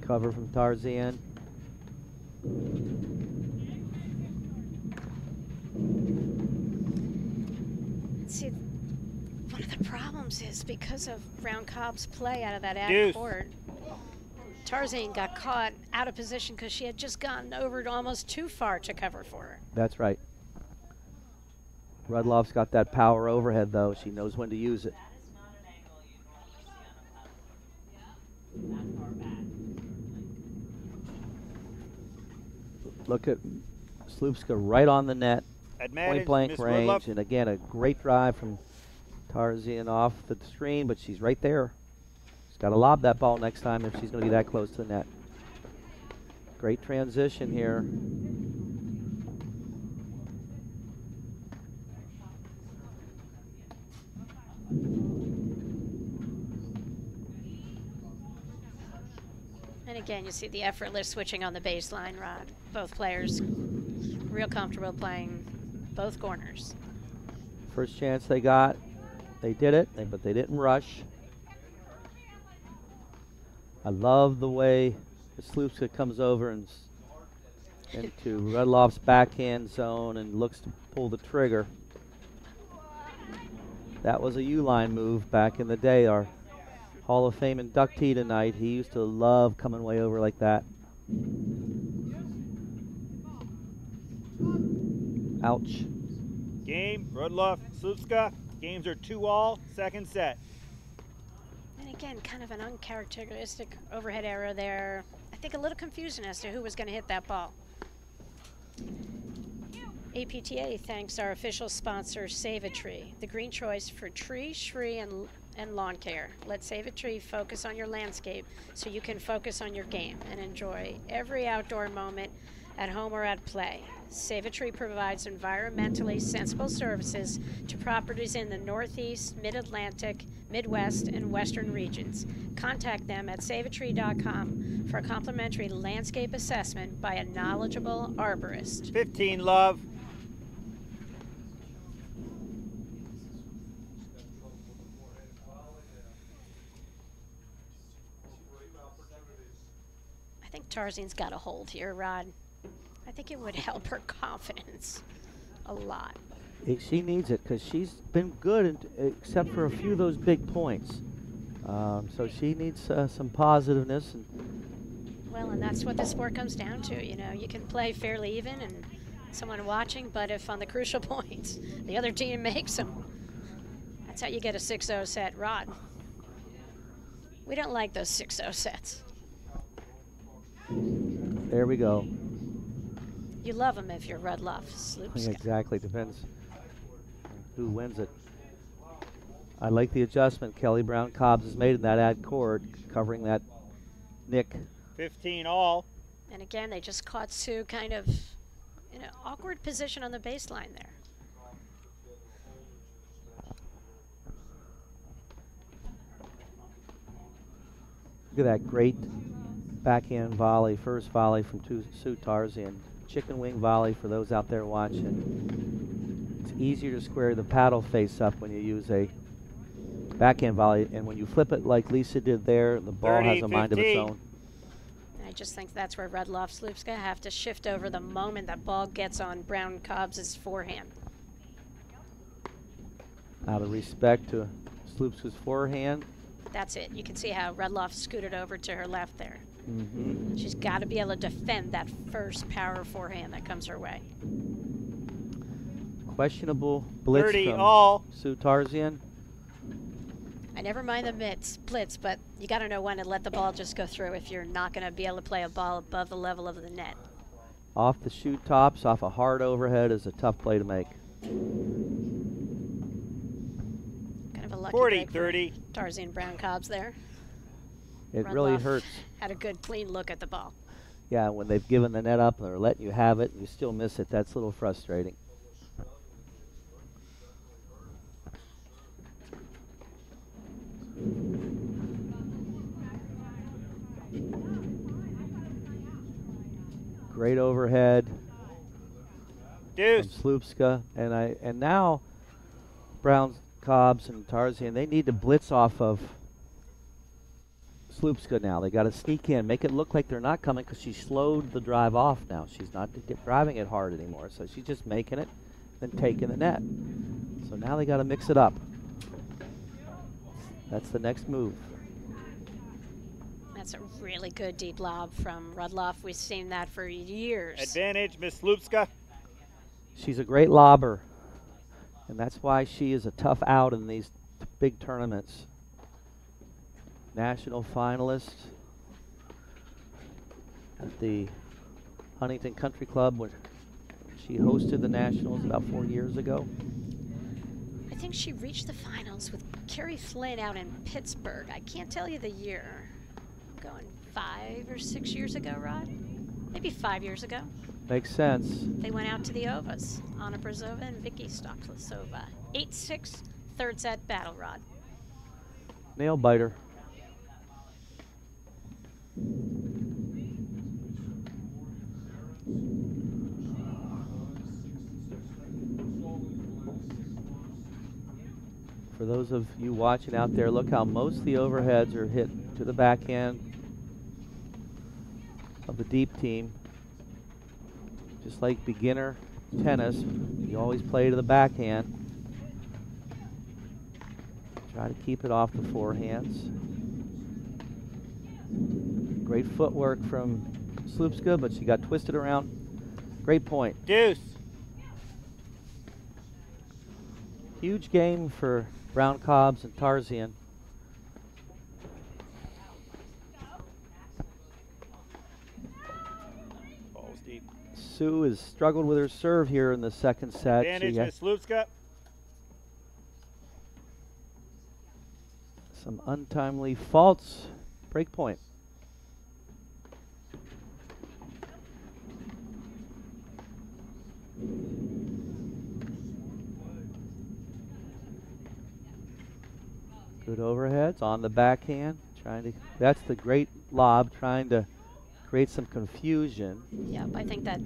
cover from Tarzan. See, one of the problems is because of Brown Cobb's play out of that ad Deuce. court, Tarzan got caught out of position because she had just gotten over almost too far to cover for her. That's right. Rudloff's got that power overhead, though. She knows when to use it. Look at Slupska right on the net, point blank range, Rudloff. and again a great drive from Tarzan off the screen, but she's right there. She's got to lob that ball next time if she's going to be that close to the net. Great transition here. And again, you see the effortless switching on the baseline, Rod. Both players real comfortable playing both corners. First chance they got, they did it, but they didn't rush. I love the way the Slupska comes over and into Rudloff's backhand zone and looks to pull the trigger. That was a U-line move back in the day. Our Hall of Fame inductee tonight, he used to love coming way over like that. Ouch. Game, Rudloff, Slupska. Games are 2-all, second set. And again, kind of an uncharacteristic overhead error there. I think a little confusion as to who was going to hit that ball. APTA thanks our official sponsor, Save a Tree, the green choice for tree, shree, and lawn care. Let Save a Tree focus on your landscape so you can focus on your game and enjoy every outdoor moment at home or at play. Save-A-Tree provides environmentally sensible services to properties in the Northeast, Mid-Atlantic, Midwest, and Western regions. Contact them at saveatree.com for a complimentary landscape assessment by a knowledgeable arborist. 15, love. I think Tarzan's got a hold here, Rod. I think it would help her confidence a lot. She needs it because she's been good, except for a few of those big points. So she needs some positiveness. Well, and that's what the sport comes down to. You know, you can play fairly even and someone watching, but if on the crucial points the other team makes them, that's how you get a 6-0 set, Rod. We don't like those 6-0 sets. There we go. You love them if you're Rudloff, Slupska. Exactly, depends who wins it. I like the adjustment Kelly Brown Cobbs has made in that ad chord, covering that nick. 15 all. And again, they just caught Sue kind of in an awkward position on the baseline there. Look at that great backhand volley, first volley from Sue Tarzan. Chicken wing volley for those out there watching. It's easier to square the paddle face up when you use a backhand volley, and when you flip it like Lisa did there, the ball 30, has a mind of its 15. own. I just think that's where Rudloff, Slupska have to shift over the moment that ball gets on Brown Cobbs' forehand. Out of respect to Slupska's forehand. That's it. You can see how Rudloff scooted over to her left there. Mm-hmm. She's got to be able to defend that first power forehand that comes her way. Questionable blitz 30 from all. Sue Tarzan. I never mind the blitz, but you got to know when to let the ball just go through if you're not going to be able to play a ball above the level of the net. Off the shoe tops, off a hard overhead is a tough play to make. Kind of a lucky 40, break for 30. Tarzan Brown Cobbs there. It really Rudloff hurts. Had a good clean look at the ball. Yeah, when they've given the net up and they're letting you have it and you still miss it, that's a little frustrating. Great overhead Deuce. from Slupska, and now Brown, Cobbs, and Tarzan, they need to blitz off of Slupska now. They got to sneak in, make it look like they're not coming because she slowed the drive off now. She's not driving it hard anymore, so she's just making it, then taking the net. So now they got to mix it up. That's the next move. That's a really good deep lob from Rudloff. We've seen that for years. Advantage, Miss Slupska. She's a great lobber, and that's why she is a tough out in these big tournaments. National finalist at the Huntington Country Club when she hosted the Nationals about 4 years ago. I think she reached the finals with Carrie Flynn out in Pittsburgh. I can't tell you the year. I'm going 5 or 6 years ago, Rod? Maybe 5 years ago. Makes sense. They went out to the Ovas. Anna Brazova and Vicky Stoklasova. 8-6, third set battle, Rod. Nail biter. For those of you watching out there, look how most of the overheads are hit to the backhand of the deep team. Just like beginner tennis, you always play to the backhand. Try to keep it off the forehands. Great footwork from Slupska, but she got twisted around. Great point. Deuce. Huge game for Brown Cobbs and Tarzan. Ball's deep. Sue has struggled with her serve here in the second set. Advantage, She had Miss Slupska. some untimely faults. Break point. Good overheads on the backhand. That's the great lob, trying to create some confusion. Yep, I think that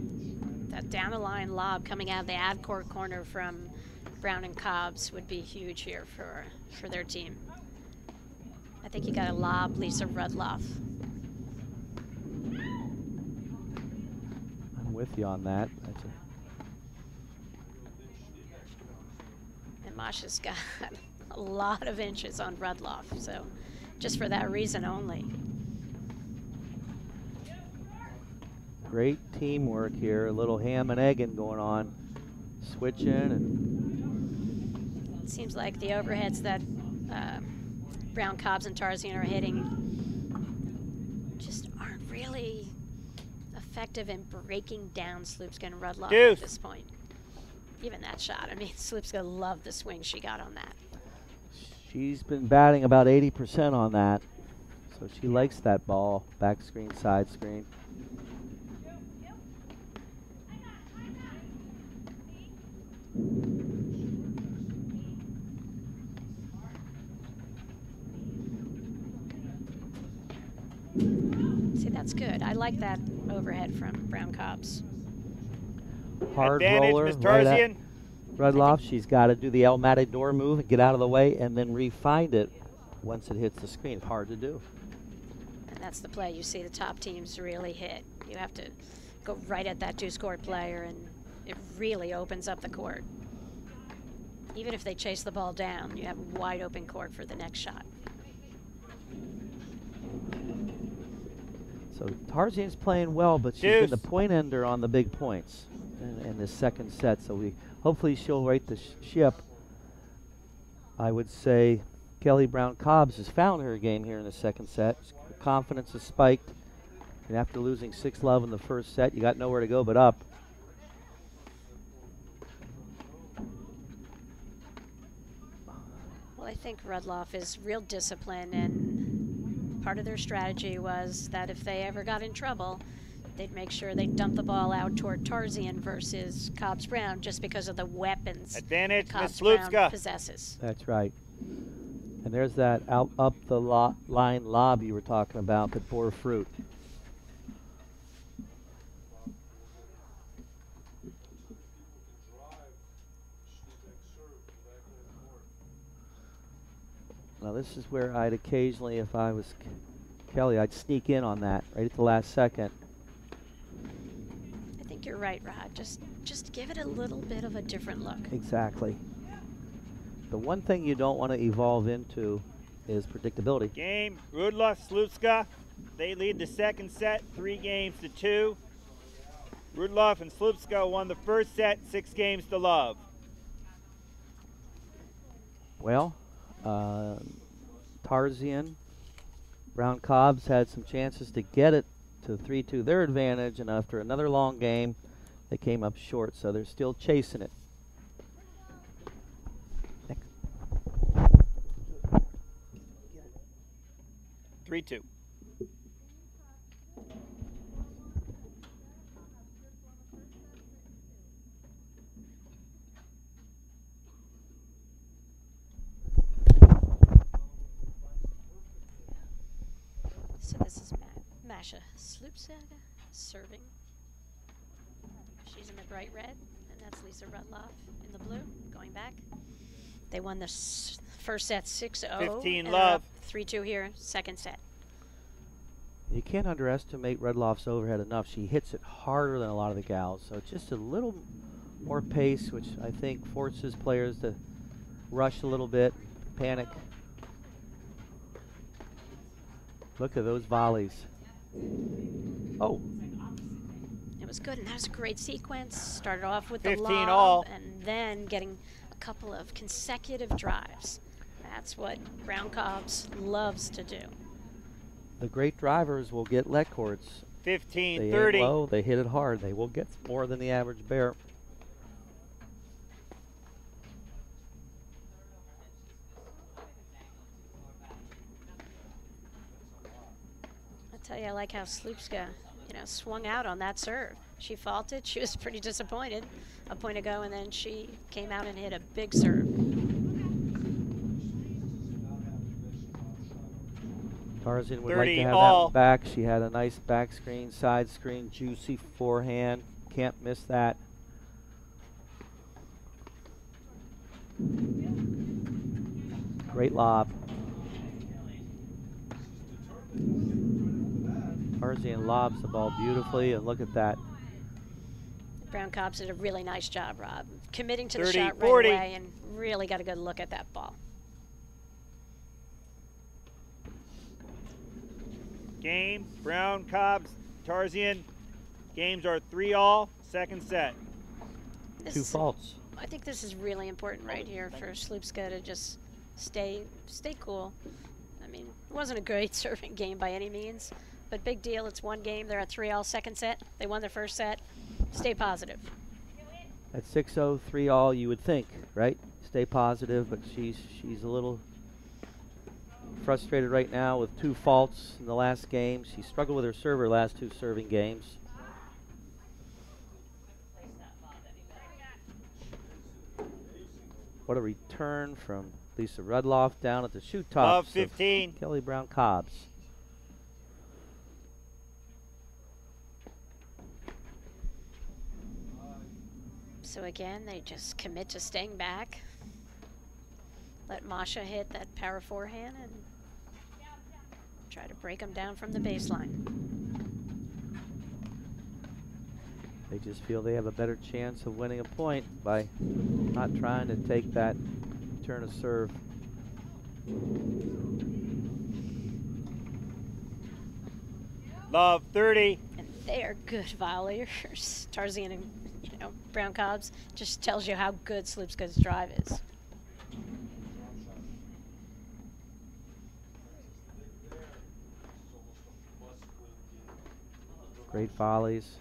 down the line lob coming out of the ad court corner from Brown and Cobbs would be huge here for their team. I think you got to lob Lisa Rudloff. I'm with you on that. And Masha's got a lot of inches on Rudloff, so just for that reason only. Great teamwork here, a little ham and egging going on. Switching and it seems like the overheads that Brown, Cobbs, and Tarzian are hitting just aren't really effective in breaking down Slupska and Rudloff at this point. Even that shot, I mean, Slupska loved the swing she got on that. She's been batting about 80% on that, so she likes that ball. Back screen, side screen. See, that's good. I like that overhead from Brown Cobbs. Hard advantage, roller, Miss right Tarzian. at Rudloff. She's got to do the El Matador move and get out of the way and then re-find it once it hits the screen. Hard to do. And that's the play you see the top teams really hit. You have to go right at that deuce-court player, and it really opens up the court. Even if they chase the ball down, you have a wide open court for the next shot. So Tarzian's playing well, but she's been the point ender on the big points in this second set. So hopefully she'll right the ship. I would say Kelly Brown Cobbs has found her game here in the second set. Her confidence is spiked. And after losing 6-love in the first set, you got nowhere to go but up. Well, I think Rudloff is real disciplined, and part of their strategy was that if they ever got in trouble, they'd make sure they dump the ball out toward Tarzian versus Cobbs Brown, just because of the weapons advantage Cobbs Miss Brown Slupska possesses. That's right. And there's that up the line lob you were talking about that bore fruit. Now this is where I'd occasionally, if I was Kelly, I'd sneak in on that right at the last second. I think you're right, Rod. Just give it a little bit of a different look. Exactly. The one thing you don't want to evolve into is predictability. Game, Rudloff, Slupska. They lead the second set, 3-2. Rudloff and Slupska won the first set, 6-love. Well, Tarzian, Brown Cobbs had some chances to get it to 3-2 their advantage, and after another long game, they came up short, so they're still chasing it. 3-2. So this is Masha Slupska serving. She's in the bright red, and that's Lisa Rudloff in the blue, going back. They won the first set 6-0. 15-love. 3-2 here, second set. You can't underestimate Rudloff's overhead enough. She hits it harder than a lot of the gals, so just a little more pace, which I think forces players to rush a little bit, panic. Look at those volleys. Oh. It was good, and that was a great sequence. Started off with the 15 lob, all. and then getting a couple of consecutive drives. That's what Brown Cobbs loves to do. The great drivers will get let courts. 15-30. They aim low, they hit it hard. They will get more than the average bear. I tell you, I like how Slupska, swung out on that serve. She faulted. She was pretty disappointed a point ago, and then she came out and hit a big serve. Tarzan would 30 like to have all. that back. She had a nice back screen, side screen, juicy forehand. Can't miss that. Great lob. Tarzan lobs the ball beautifully, and look at that. Brown Cobbs did a really nice job, Rob. Committing to the 30, shot right 40. away and really got a good look at that ball. Game, Brown, Cobbs, Tarzan. Games are 3 all, second set. Two faults. I think this is really important right here for Slupska to just stay cool. I mean, it wasn't a great serving game by any means, but big deal. It's one game. They're at 3 all, second set. They won their first set. Stay positive. At 6-0, 3 all, you would think, right? Stay positive, but she's a little frustrated right now with 2 faults in the last game. She struggled with her server last 2 serving games. What a return from Lisa Rudloff down at the shoe tops Love 15. of Kelly Brown Cobbs. So again, they just commit to staying back. Let Masha hit that power forehand and try to break them down from the baseline. They just feel they have a better chance of winning a point by not trying to take that turn of serve. Love 30. And they are good volleyers. Tarzan and Brown Cobbs just tells you how good Slupska's drive is. Great volleys.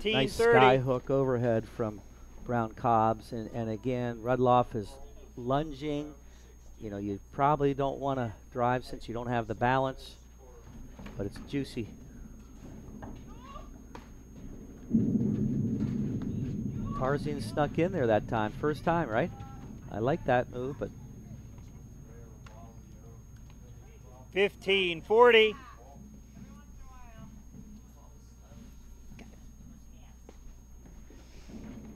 Nice 30. sky hook overhead from Brown Cobbs, and again Rudloff is lunging. You know, you probably don't want to drive since you don't have the balance, but it's juicy. Tarzan snuck in there that time, first time, right? I like that move, but 15-40.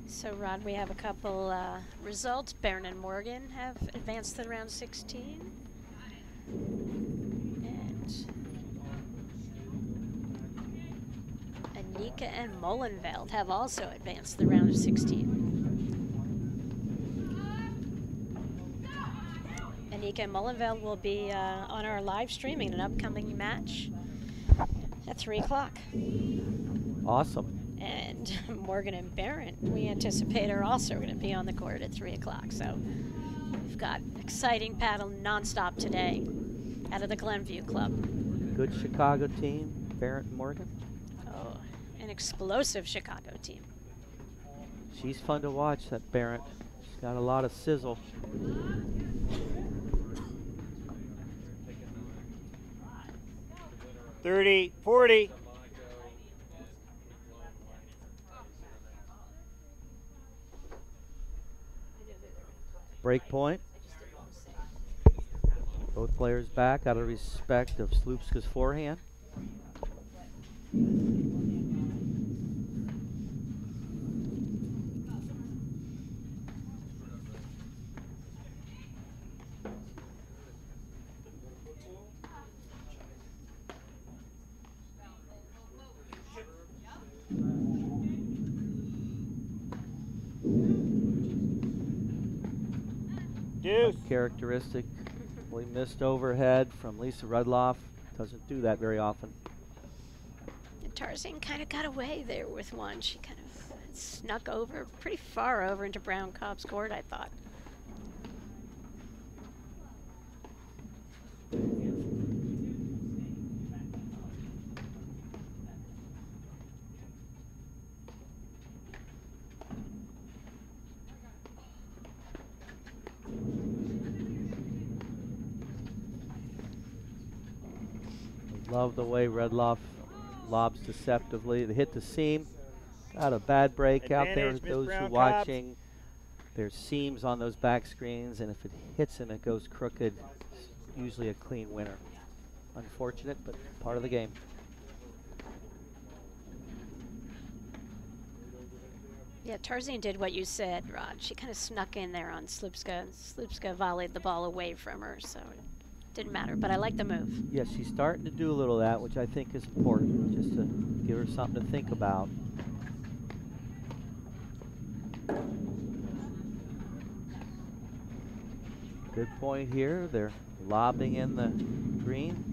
So, Rod, we have a couple results. Barron and Morgan have advanced to round 16. And Anika and Molenveld have also advanced to the round of 16. Anika and Molenveld will be on our live streaming an upcoming match at 3 o'clock. awesome. And Morgan and Barron, we anticipate, are also going to be on the court at 3 o'clock. So we've got exciting paddle nonstop today out of the Glenview Club. Good Chicago team, Barrett and Morgan. Oh, an explosive Chicago team. She's fun to watch, that Barrett. She's got a lot of sizzle. $30-40. Break point. Both players back out of respect of Slupska's forehand. Deuce. Characteristic. We missed overhead from Lisa Rudloff. Doesn't do that very often. And Tarzan kind of got away there with one. She kind of snuck over, pretty far over into Brown Cobb's court, I thought. Love the way Rudloff lobs deceptively. They hit the seam. Got a bad break out there. Advantage, Miss Those Brown who watching There's seams on those back screens, and if it hits him, it goes crooked. It's usually a clean winner. Unfortunate, but part of the game. Yeah, Tarzan did what you said, Rod. She kind of snuck in there on Slupska, and Slupska volleyed the ball away from her, so it didn't matter. But I like the move. Yeah, she's starting to do a little of that, which I think is important, just to give her something to think about. Good point here. They're lobbing in the green,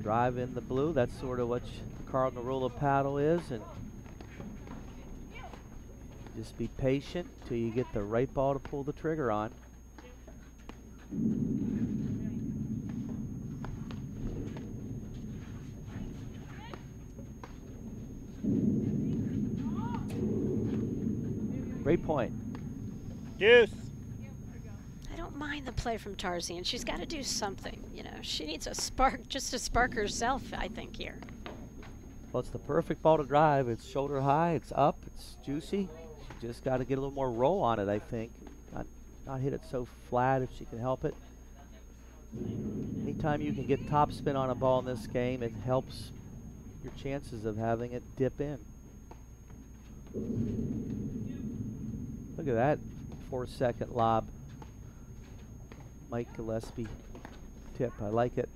drive in the blue. That's sort of what the cardinal rule of paddle is, and just be patient till you get the right ball to pull the trigger on. Great point. Deuce. I don't mind the play from Tarzan. She's got to do something, you know. She needs a spark, just to spark herself, I think, here. Well, it's the perfect ball to drive. It's shoulder high, it's up, it's juicy. She just got to get a little more roll on it, I think. Not hit it so flat if she can help it. Anytime you can get topspin on a ball in this game, it helps your chances of having it dip in. Look at that 4-second lob. Mike Gillespie tip. I like it.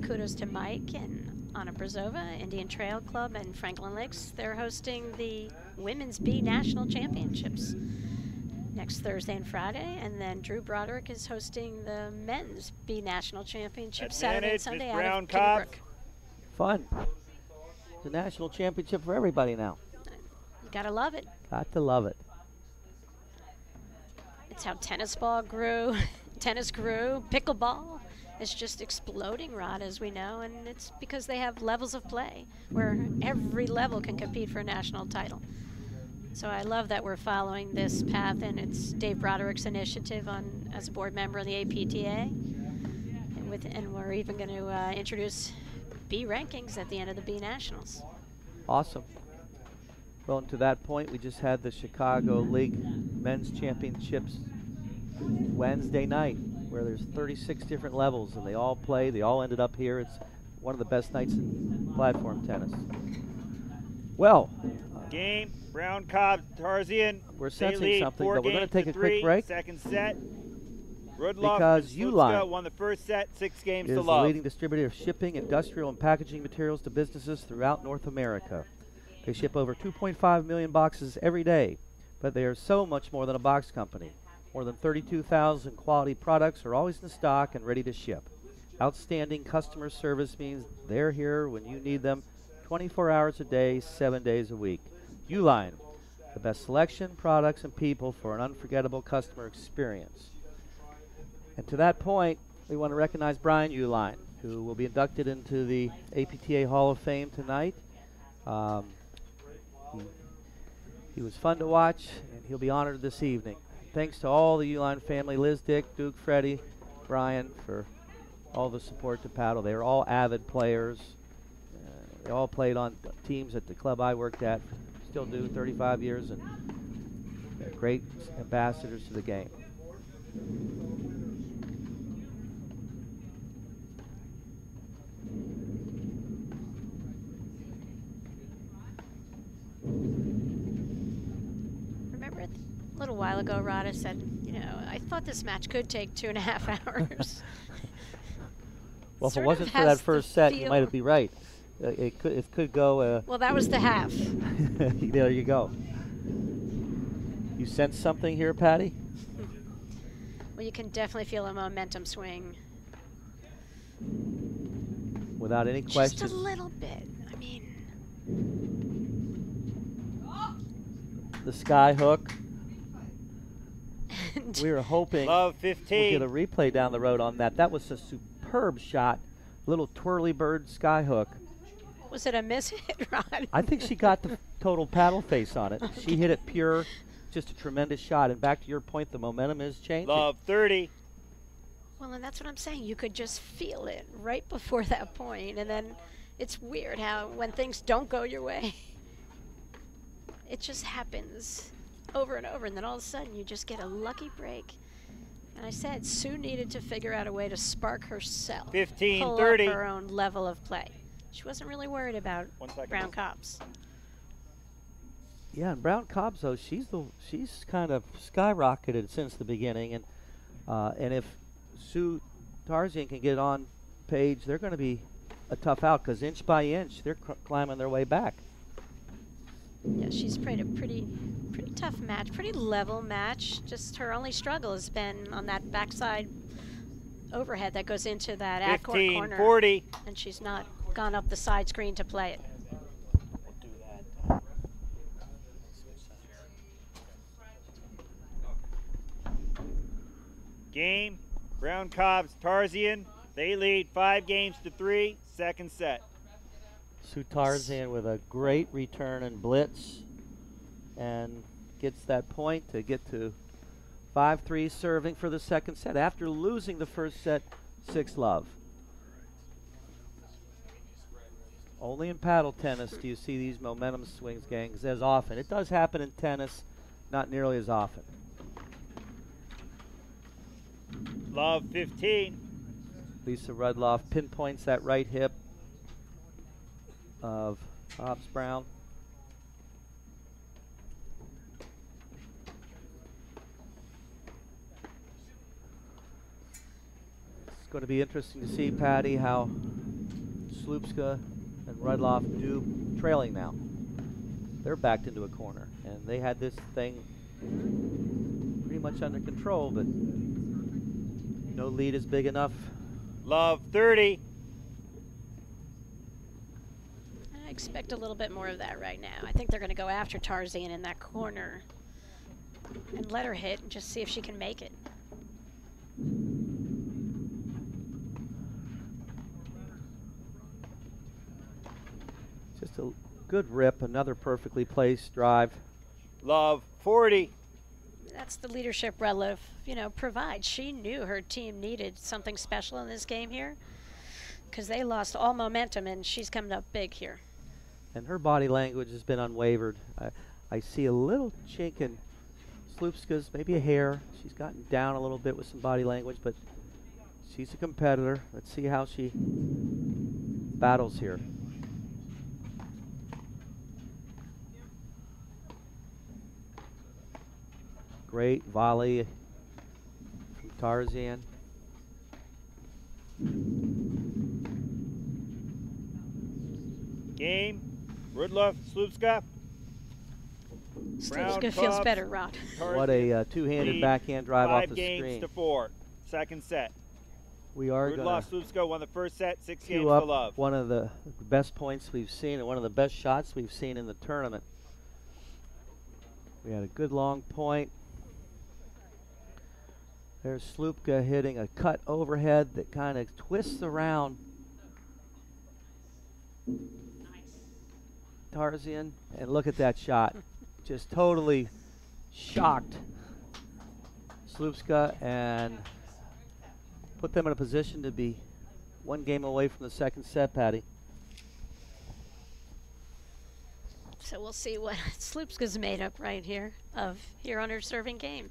Kudos to Mike and Anna Brzova, Indian Trail Club, and Franklin Lakes. They're hosting the Women's B National Championships next Thursday and Friday, and then Drew Broderick is hosting the Men's B National Championships Saturday and Sunday out of Kidderbrooke. Fun. The national championship for everybody now. You gotta love it. Got to love it. It's how tennis grew. Pickleball is just exploding, Rod, as we know, and it's because they have levels of play where every level can compete for a national title. So I love that we're following this path, and it's Dave Broderick's initiative as a board member of the APTA, and we're even going to introduce B rankings at the end of the B Nationals. Awesome. Well, and to that point, we just had the Chicago League Men's Championships Wednesday night, where there's 36 different levels, and they all play. They all ended up here. It's one of the best nights in platform tennis. Well, game, Brown Cobb, Tarzan. We're sensing something, but we're going to take a quick break. Second set. Rudloff Because Uline won the first set, 6 games is to the love. leading distributor of shipping, industrial, and packaging materials to businesses throughout North America. They ship over 2.5 million boxes every day, but they are so much more than a box company. More than 32,000 quality products are always in stock and ready to ship. Outstanding customer service means they're here when you need them 24 hours a day, 7 days a week. Uline, the best selection, products, and people for an unforgettable customer experience. And to that point, we want to recognize Brian Uline, who will be inducted into the APTA Hall of Fame tonight. He was fun to watch, and he'll be honored this evening. Thanks to all the Uline family, Liz, Dick, Duke, Freddie, Brian, for all the support to paddle. They are all avid players. They all played on teams at the club I worked at, still do, 35 years, and they're great ambassadors to the game. Remember a little while ago, Rod, I said, you know, I thought this match could take 2.5 hours. Well, if it wasn't for that first set, you might be right. It could go. Well, that was the half. There you go. You sense something here, Patty? Well, you can definitely feel a momentum swing. Without any question. Just a little bit. I mean, the sky hook. We were hoping Love 15. we'll get a replay down the road on that. That was a superb shot. Little twirly bird sky hook. Was it a miss hit, Rod? I think she got the total paddle face on it. Okay. She hit it pure, just a tremendous shot. And back to your point, the momentum is changing. Love 30. Well, and that's what I'm saying. You could just feel it right before that point, and then It's weird how when things don't go your way, it just happens over and over, and then all of a sudden you just get a lucky break. And I said Sue needed to figure out a way to spark herself, 15, pull 30. up her own level of play. She wasn't really worried about Brown Cobbs. Yeah, and Brown Cobbs though, she's kind of skyrocketed since the beginning, and if Sue Tarzian can get on page, they're going to be a tough out because inch by inch they're climbing their way back. Yeah, she's played a pretty tough match, pretty level match. Just her only struggle has been on that backside overhead that goes into that at-court corner. 40. And she's not gone up the side screen to play it. Game, Brown Cobbs, Tarzian. They lead 5-3, second set. Sue Tarzian with a great return and blitz and gets that point to get to 5-3 serving for the second set after losing the first set 6-love. Only in paddle tennis do you see these momentum swings, gangs, as often. It does happen in tennis, not nearly as often. Love 15. Lisa Rudloff pinpoints that right hip of Cobbs Brown. It's going to be interesting to see, Patty, how Slupska and Rudloff do trailing now. They're backed into a corner, and they had this thing pretty much under control, but no lead is big enough. Love 30. I expect a little bit more of that right now. I think they're going to go after Tarzian in that corner and let her hit and just see if she can make it. Just a good rip, another perfectly placed drive. Love 40. That's the leadership Rudloff, provides. She knew her team needed something special in this game here because they lost all momentum, and she's coming up big here. And her body language has been unwavered. I see a little chink in Slupska's, maybe a hair. She's gotten down a little bit with some body language, but she's a competitor. Let's see how she battles here. Great volley from Tarzian. Game, Rudloff, Slupska. Slupska feels better, Rod. What a two-handed backhand drive off the 5-4, second set. We are going Rudloff, Slupska won the first set, 6 games to to love. One of the best points we've seen and one of the best shots we've seen in the tournament. We had a good long point. There's Slupska hitting a cut overhead that kind of twists around Tarzian. And look at that shot. Just totally shocked Slupska and put them in a position to be one game away from the second set, Patty. So we'll see what Slupska's made up right here on her serving game.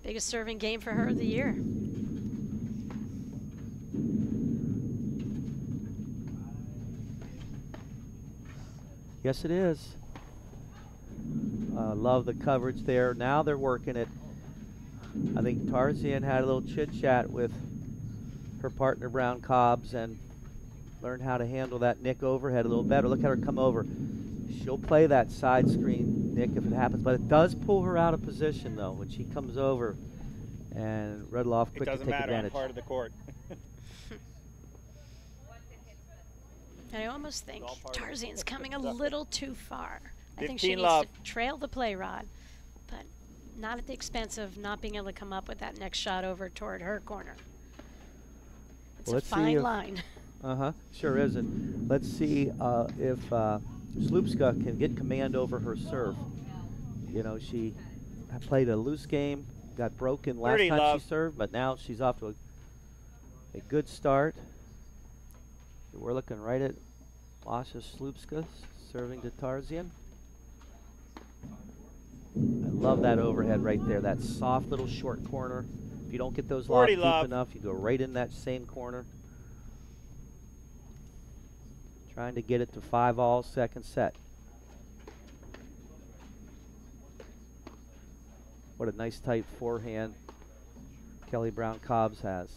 Biggest serving game for her of the year. Yes, it is. Love the coverage there. Now they're working it. I think Tarzian had a little chit-chat with her partner, Brown Cobbs, and learned how to handle that Nick overhead a little better. Look at her come over. She'll play that side screen, Nick, if it happens, but it does pull her out of position, though, when she comes over, and Rudloff quick to take advantage. It doesn't matter on part of the court. I almost think Tarzian's coming a little too far. I think 15 she needs love. to trail the play rod, but not at the expense of not being able to come up with that next shot over toward her corner. It's Well, a fine line. Sure is. And let's see if Slupska can get command over her serve. You know, she played a loose game, got broken last 30 time love. she served, but now she's off to a good start. We're looking right at Lasha Slupska serving to Tarzian. I love that overhead right there, that soft little short corner. If you don't get those lobs deep enough, you go right in that same corner. Trying to get it to 5-all, second set. What a nice tight forehand Kelly Brown Cobbs has.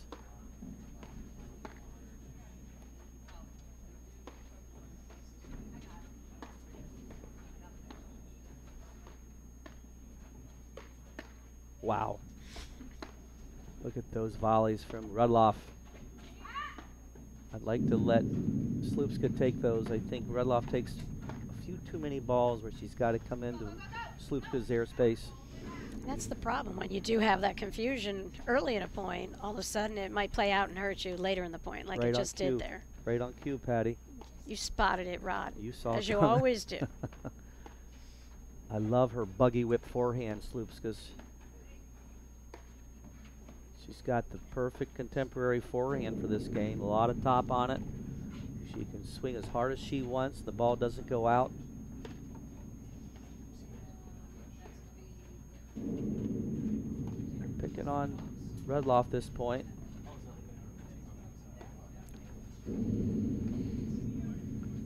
Wow. Look at those volleys from Rudloff. I'd like to let Slupska take those. I think Rudloff takes a few too many balls where she's got to come into Slupska's airspace. That's the problem. When you do have that confusion early in a point, all of a sudden it might play out and hurt you later in the point, like Right it just did there. Right on cue, Patty. You spotted it, Rod. You saw it as you coming. always do. I love her buggy whip forehand, Slupska's. She's got the perfect contemporary forehand for this game. A lot of top on it. She can swing as hard as she wants. The ball doesn't go out. They're picking on Rudloff this point.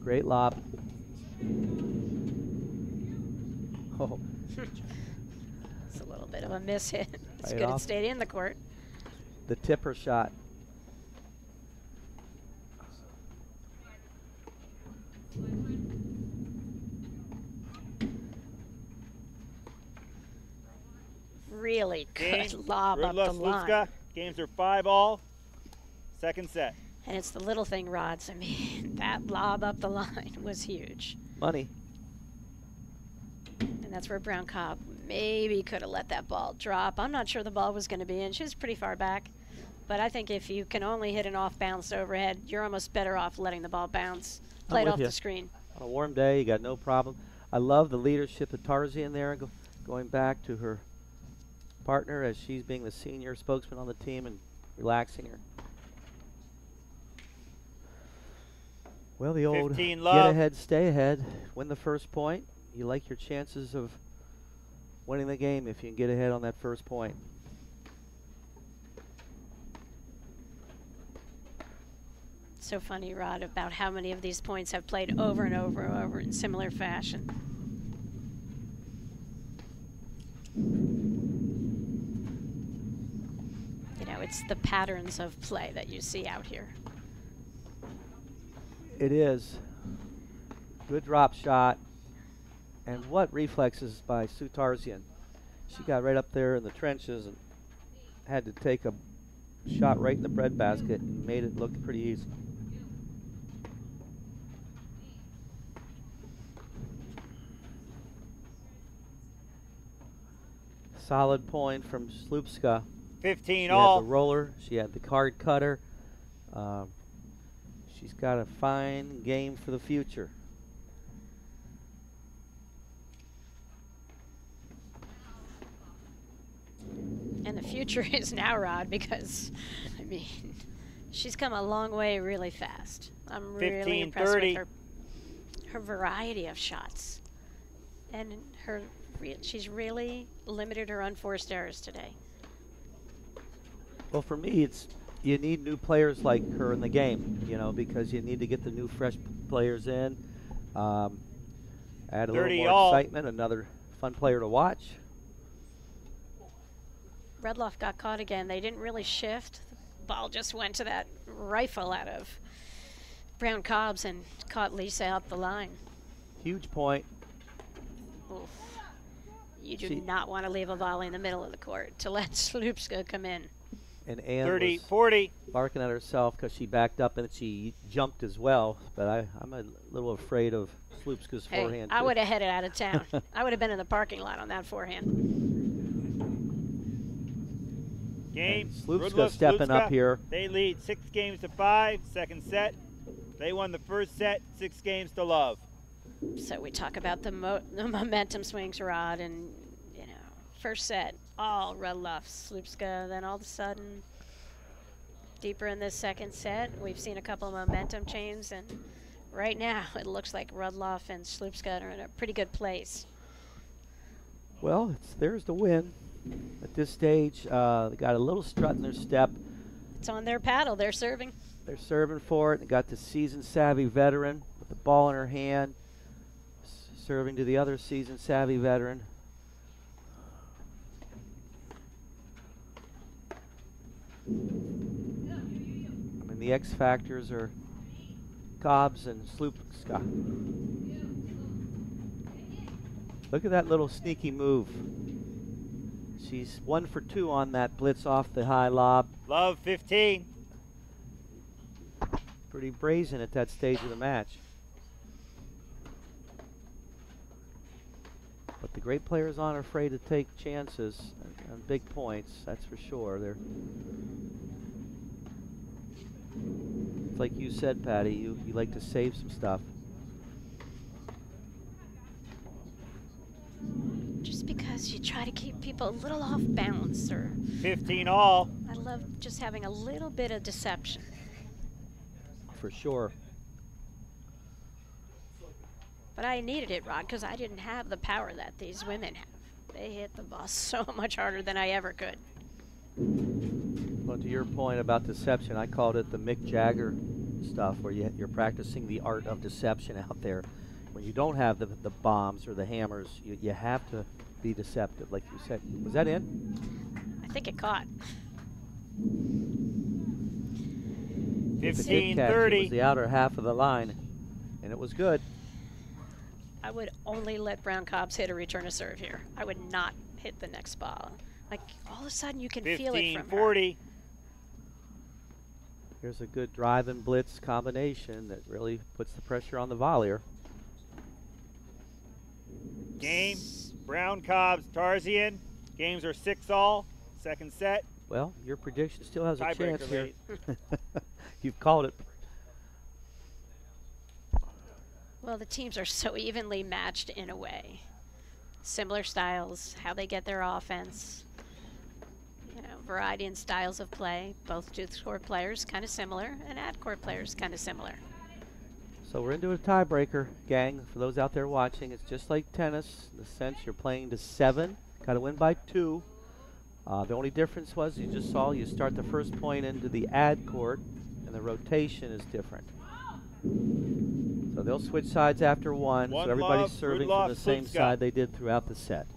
Great lob. Oh. It's a little bit of a miss hit. It's Right good off. it stayed in the court. The tipper shot. Really Game, good lob up the Rudloff, line. Slupska. Games are 5-all. Second set. And it's the little thing, Rods. I mean, that lob up the line was huge. Money. And that's where Brown Cobb maybe could have let that ball drop. I'm not sure the ball was going to be in. She was pretty far back. But I think if you can only hit an off-bounce overhead, you're almost better off letting the ball bounce, play it with off you. the screen. On a warm day, you got no problem. I love the leadership of Tarzian there, going back to her partner as she's being the senior spokesman on the team and relaxing her. Well, the old 15 get love. ahead, stay ahead, win the first point. You like your chances of winning the game if you can get ahead on that first point. So funny, Rod, about how many of these points have played over and over and over in similar fashion. You know, it's the patterns of play that you see out here. It is. Good drop shot. And what reflexes by Sue Tarzian. She got right up there in the trenches and had to take a shot right in the breadbasket and made it look pretty easy. Solid point from Slupska. 15 She all. had the roller. She had the card cutter. She's got a fine game for the future. And the future is now, Rod, because, I mean, she's come a long way really fast. I'm really 15, impressed 30. with her variety of shots. And she's really limited her unforced errors today. Well, for me, it's you need new players like her in the game, you know, because you need to get the new fresh players in. Add a little 30 more all. excitement, another fun player to watch. Rudloff got caught again. They didn't really shift. The ball just went to that rifle out of Brown Cobbs and caught Lisa up the line. Huge point. Oof. You do not want to leave a volley in the middle of the court to let Slupska come in. And Ann 30, was 40. barking at herself because she backed up and she jumped as well. But I'm a little afraid of Slupska's Hey, forehand. I too. would have headed out of town. I would have been in the parking lot on that forehand. Game. And Slupska Rudloff, stepping Slupska. up here. They lead 6 games to 5. Second set. They won the first set. 6 games to love. So we talk about the momentum swings, Rod, and, you know, first set, all Rudloff, Slupska, then all of a sudden, Deeper in this second set, we've seen a couple of momentum changes, and right now it looks like Rudloff and Slupska are in a pretty good place. Well, there's the win. At this stage, they got a little strut in their step. It's on their paddle. They're serving. They're serving for it. They got the seasoned savvy veteran with the ball in her hand, serving to the other seasoned savvy veteran. I mean, the X factors are Cobbs and Slupska. Look at that little sneaky move. She's 1 for 2 on that blitz off the high lob. Love 15. Pretty brazen at that stage of the match. But the great players aren't afraid to take chances on big points, that's for sure. It's like you said, Patty, you like to save some stuff. Just because you try to keep people a little off balance, or 15 all. I love just having a little bit of deception. For sure. But I needed it, Rod, because I didn't have the power that these women have. They hit the ball so much harder than I ever could. Well, to your point about deception, I called it the Mick Jagger stuff, where you're practicing the art of deception out there. When you don't have the bombs or the hammers, you have to be deceptive, like you said. Was that in? I think it caught. 15-30. It was the outer half of the line, and it was good. I would only let Brown Cobbs hit a return to serve here. I would not hit the next ball. Like, all of a sudden you can feel it from her. 15-40. Here's a good drive and blitz combination that really puts the pressure on the volleyer. Game, Brown, Cobbs, Tarzian. Games are 6 all. Second set. Well, your prediction still has a chance Tiebreaker here. lead. You've called it. Well, the teams are so evenly matched in a way. Similar styles, how they get their offense. You know, variety in styles of play. Both tooth court players kind of similar, and ad court players kind of similar. So we're into a tiebreaker, gang. For those out there watching, it's just like tennis in the sense you're playing to 7. Got to win by 2. The only difference was you just saw you start the first point into the ad court, and the rotation is different. So they'll switch sides after 1, so everybody's serving from the same side they did throughout the set.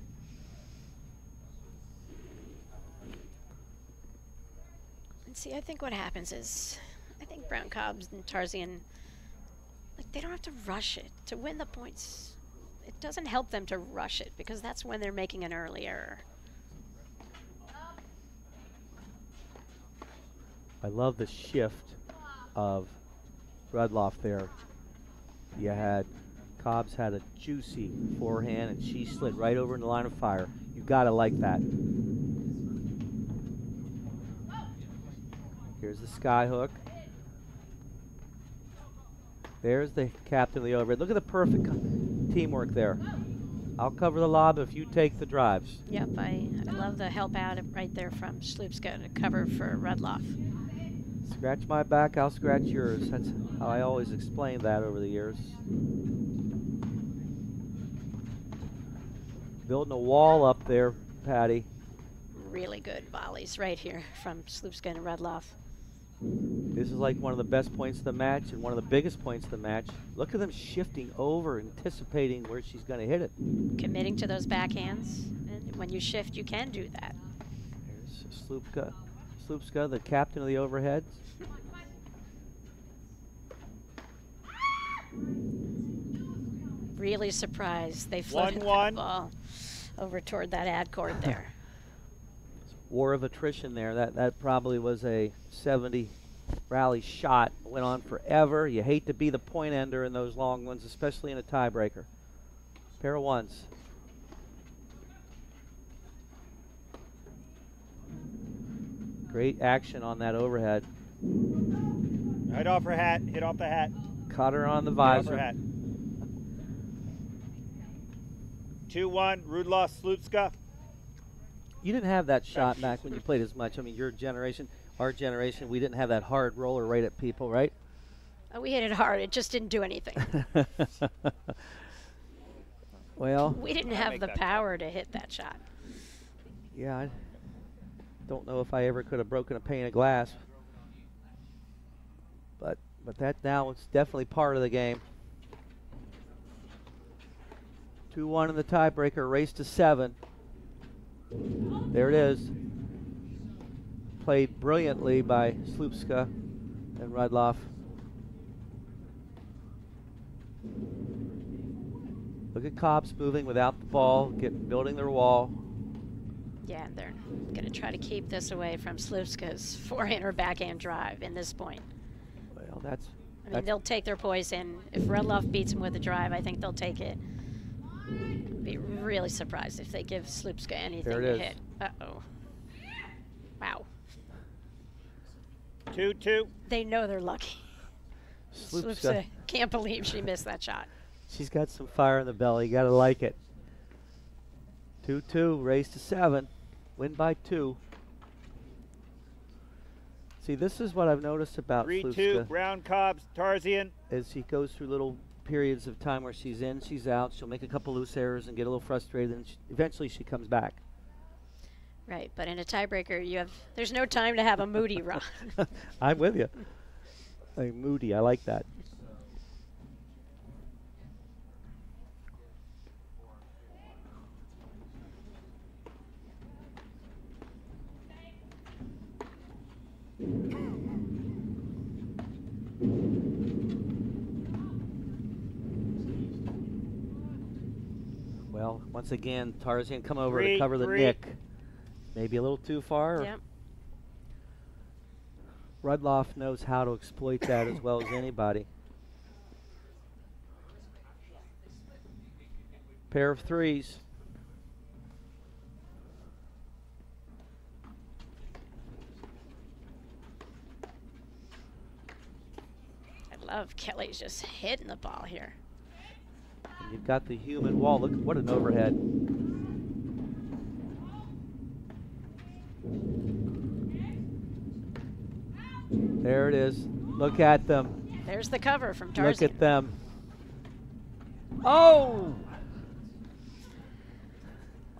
And see, I think what happens is, I think Brown Cobbs and Tarzian, like, they don't have to rush it to win the points. It doesn't help them to rush it, because that's when they're making an early error. I love the shift of Rudloff there. You had Cobbs had a juicy forehand, and she slid right over in the line of fire. You gotta like that. Here's the sky hook. There's the captain of the overhead. Look at the perfect teamwork there. I'll cover the lob if you take the drives. Yep, I love the help out right there from Slupska to cover for Rudloff. Scratch my back, I'll scratch yours. That's how I always explained that over the years. Building a wall up there, Patty. Really good volleys right here from Slupska and Rudloff. This is like one of the best points of the match and one of the biggest points of the match. Look at them shifting over, anticipating where she's going to hit it. Committing to those backhands, and when you shift, you can do that. There's Slupska, the captain of the overhead. Really surprised they floated that ball over toward that ad court there. War of attrition there. That probably was a 70 rally shot. Went on forever. You hate to be the point ender in those long ones, especially in a tiebreaker. Pair of ones. Great action on that overhead. Right off her hat. Hit off the hat. Caught her on the visor. 2-1, Rudloff, Slupska. You didn't have that shot back when you played as much. I mean, your generation. our generation, we didn't have that hard roller right at people, right? Oh, we hit it hard. It just didn't do anything. Well, we didn't have the power to hit that shot. Yeah, I don't know if I ever could have broken a pane of glass. But that now is definitely part of the game. 2-1 in the tiebreaker, race to 7. There it is. Played brilliantly by Slupska and Rudloff. Look at Cobbs moving without the ball, building their wall. Yeah, they're going to try to keep this away from Slupska's forehand or backhand drive in this point. Well, I mean, they'll take their poison. If Rudloff beats him with a drive, I think they'll take it. Be really surprised if they give Slupska anything to hit. Uh-oh. Wow. 2-2. They know they're lucky. Slupska can't believe she missed that shot. She's got some fire in the belly. You got to like it. 2-2, race to 7. Win by 2. See, this is what I've noticed about 3-2, Brown, Cobbs, Tarzian. As she goes through little periods of time where she's in, she's out. She'll make a couple loose errors and get a little frustrated, and eventually she comes back. Right, but in a tiebreaker, there's no time to have a moody run. I'm with you. Moody, I like that. Well, once again, Tarzan come over to cover the nick. Maybe a little too far. Yep. Rudloff knows how to exploit that as well as anybody. Pair of threes. I love Kelly's just hitting the ball here. And you've got the human wall. Look, what an overhead. There it is. Look at them. There's the cover from Tarzan. Look at them. Oh!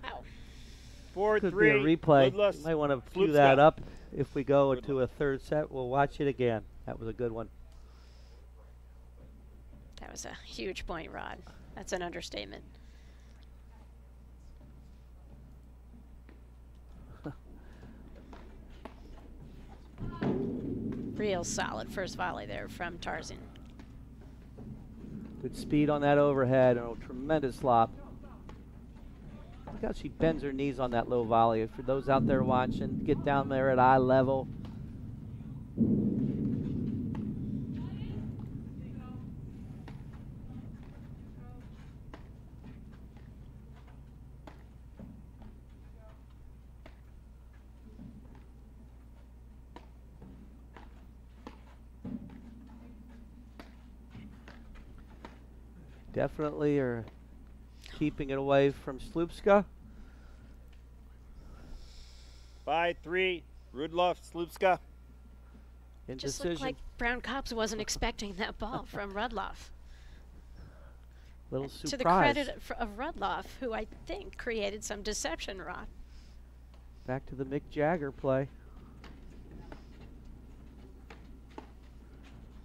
Wow. 4-3. Could be a replay. You might want to cue that up if we go into a third set. We'll watch it again. That was a good one. That was a huge point, Rod. That's an understatement. Real solid first volley there from Tarzan. Good speed on that overhead and a tremendous lop. Look how she bends her knees on that low volley. For those out there watching, get down there at eye level. Definitely are keeping it away from Slupska. 5-3, Rudloff, Slupska. Just looked like Brown Cobbs wasn't expecting that ball from Rudloff. Little surprise. To the credit of Rudloff, who I think created some deception, Rod. Back to the Mick Jagger play.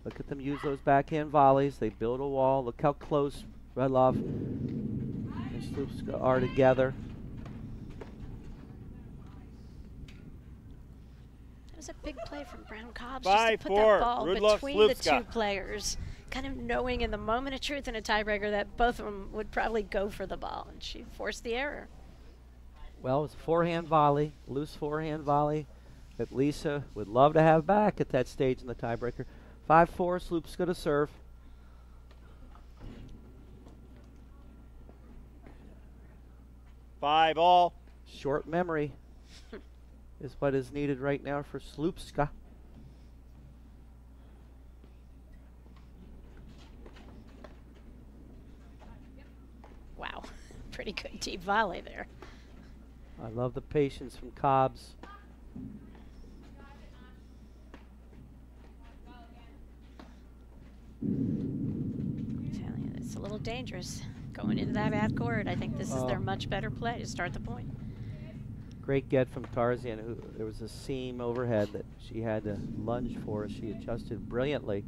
Look at them use those backhand volleys. They build a wall. Look how close Rudloff and Slupska are together. That was a big play from Brown Cobbs. 5-4, just to put that ball Rudloff, between Slupska. the two players, kind of knowing in the moment of truth in a tiebreaker that both of them would probably go for the ball, and she forced the error. Well, it's a forehand volley, loose forehand volley that Lisa would love to have back at that stage in the tiebreaker. 5-4, Slupska to serve. Five all. Short memory is what is needed right now for Slupska. Wow, pretty good deep volley there. I love the patience from Cobbs. little dangerous going into that bad court. I think this is their much better play to start the point. Great get from Tarzan, who there was a seam overhead that she had to lunge for. She adjusted brilliantly.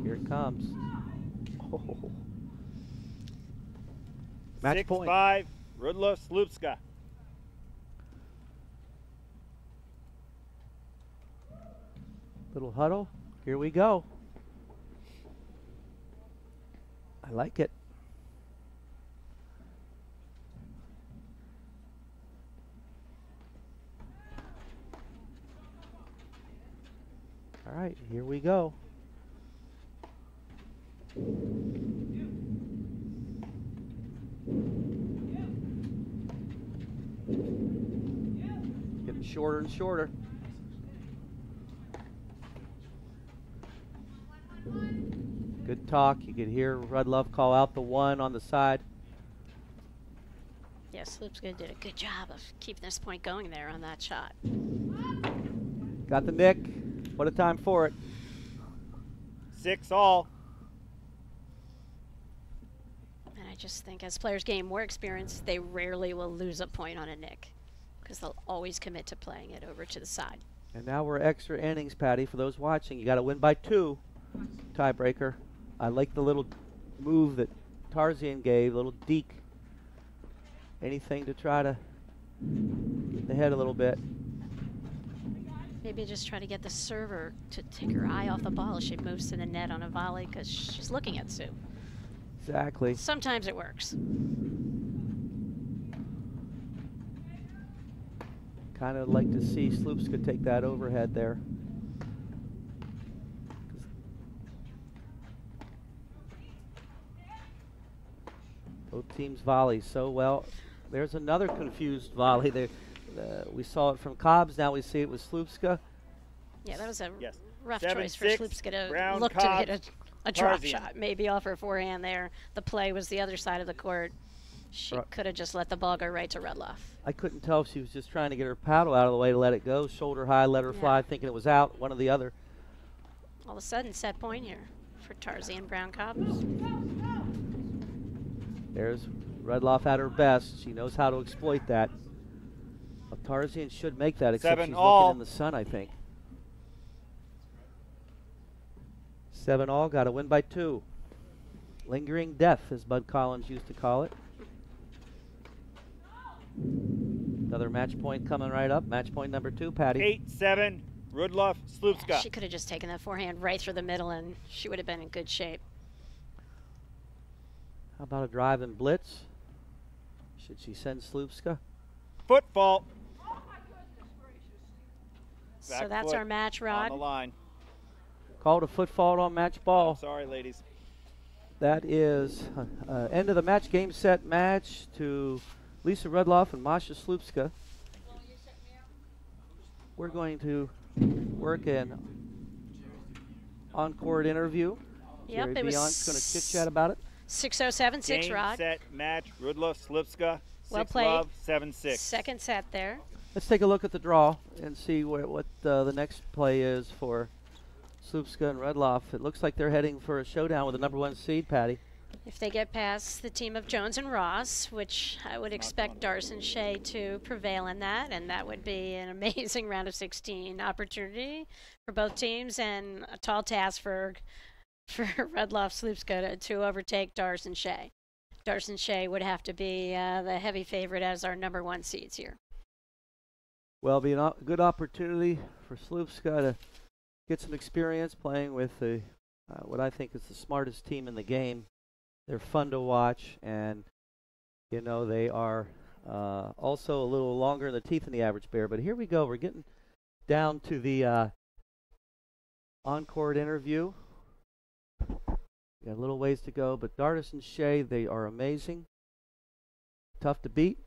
Here it comes. Oh. Match point. 6-5, Rudloff Slupska. Little huddle. Here we go. I like it. All right, here we go. Getting shorter and shorter. Good talk. You could hear Rudloff call out the one on the side. Yeah, Slupska did a good job of keeping this point going there on that shot. Got the nick. What a time for it. 6-all. And I just think as players gain more experience, they rarely will lose a point on a nick because they'll always commit to playing it over to the side. And now we're extra innings, Patty. For those watching, you got to win by 2. Tiebreaker. I like the little move that Tarzan gave, little deke. Anything to try to get in the head a little bit. Maybe just try to get the server to take her eye off the ball as she moves to the net on a volley because she's looking at Sue. Exactly. Sometimes it works. Kind of like to see Slupska take that overhead there. Both teams volley so well. There's another confused volley there. We saw it from Cobbs. Now we see it with Slupska. Yeah, that was a Yes. rough 7-6, choice for Slupska to round look to Cobbs, hit a drop Tarzan. shot, maybe off her forehand there. The play was the other side of the court. She could have just let the ball go right to Rudloff. I couldn't tell if she was just trying to get her paddle out of the way to let it go. Shoulder high, let her fly, thinking it was out, one or the other. All of a sudden, set point here for Tarzan Brown Cobbs. There's Rudloff at her best. She knows how to exploit that. Well, Tarzan should make that, except she's 7-all. looking in the sun, I think. 7-all, got to win by 2. Lingering death, as Bud Collins used to call it. Another match point coming right up. Match point number 2, Patty. 8-7, Rudloff Slupska. Yeah, she could have just taken that forehand right through the middle and she would have been in good shape. How about a drive and blitz? Should she send Slupska? Foot fault. So Back that's foot our match, on Rod. the line. Called a foot fault on match ball. Sorry, ladies. That is end of the match, game, set, match to Lisa Rudloff and Masha Slupska. We're going to work an on-court interview. Yep, Jerry it was Beyond's going to chit-chat about it. 6-0-7-6, Game, Rod. set, match, Rudloff Slupska. Well 6 played. love, 7-6. Second set there. Let's take a look at the draw and see what the next play is for Slupska and Rudloff. It looks like they're heading for a showdown with the number 1 seed, Patty. If they get past the team of Jones and Ross, which I would expect Darson Shea to prevail in that, and that would be an amazing round of 16 opportunity for both teams and a tall task for Rudloff Slupska to overtake Darson Shea. Darson Shea would have to be the heavy favorite as our number 1 seeds here. Well, it'll be a good opportunity for Slupska to get some experience playing with the what I think is the smartest team in the game. They're fun to watch, and you know they are also a little longer in the teeth than the average bear. But here we go. We're getting down to the on-court interview. Got a little ways to go, but Dartis and Shea, they are amazing, tough to beat.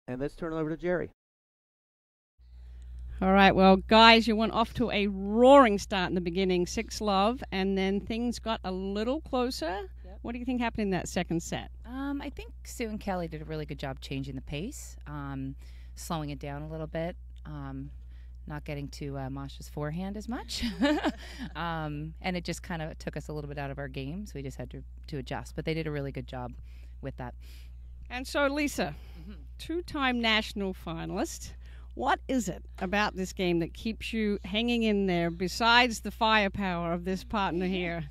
And let's turn it over to Jerry. All right, well, guys, you went off to a roaring start in the beginning, 6-love, and then things got a little closer. Yep. What do you think happened in that second set? I think Sue and Kelly did a really good job changing the pace, slowing it down a little bit. not getting to Masha's forehand as much. And it just kind of took us a little bit out of our game, so we just had to adjust. But they did a really good job with that. And so, Lisa, two-time national finalist. What is it about this game that keeps you hanging in there besides the firepower of this partner here?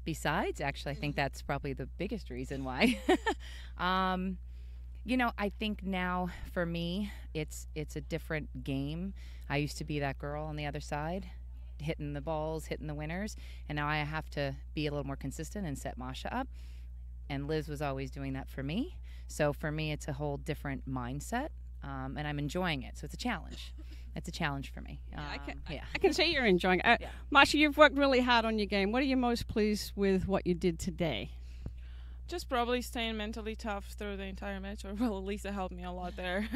Besides, actually, I think that's probably the biggest reason why. You know, I think now for me, it's a different game. I used to be that girl on the other side, hitting the balls, hitting the winners, and now I have to be a little more consistent and set Masha up. And Liz was always doing that for me. So for me, it's a whole different mindset, and I'm enjoying it. So it's a challenge. It's a challenge for me. I can see you're enjoying it. Masha, you've worked really hard on your game. What are you most pleased with what you did today? Just probably staying mentally tough through the entire match, or well, Lisa helped me a lot there.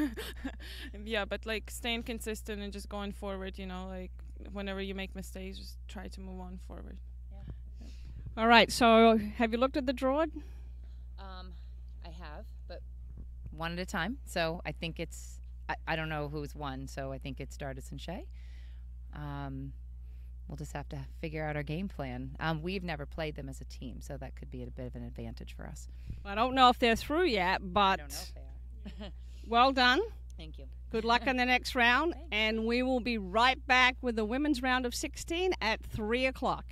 Yeah, but like staying consistent and just going forward, you know, like whenever you make mistakes, just try to move on forward. Yeah. All right, so have you looked at the draw? I have, but one at a time. So I think it's, I don't know who's won, so I think it's Stardust and Shea. We'll just have to figure out our game plan. We've never played them as a team, so that could be a bit of an advantage for us. I don't know if they're through yet, but I don't know if they are. Well done. Thank you. Good luck in the next round, Thanks. and we will be right back with the women's round of 16 at 3 o'clock.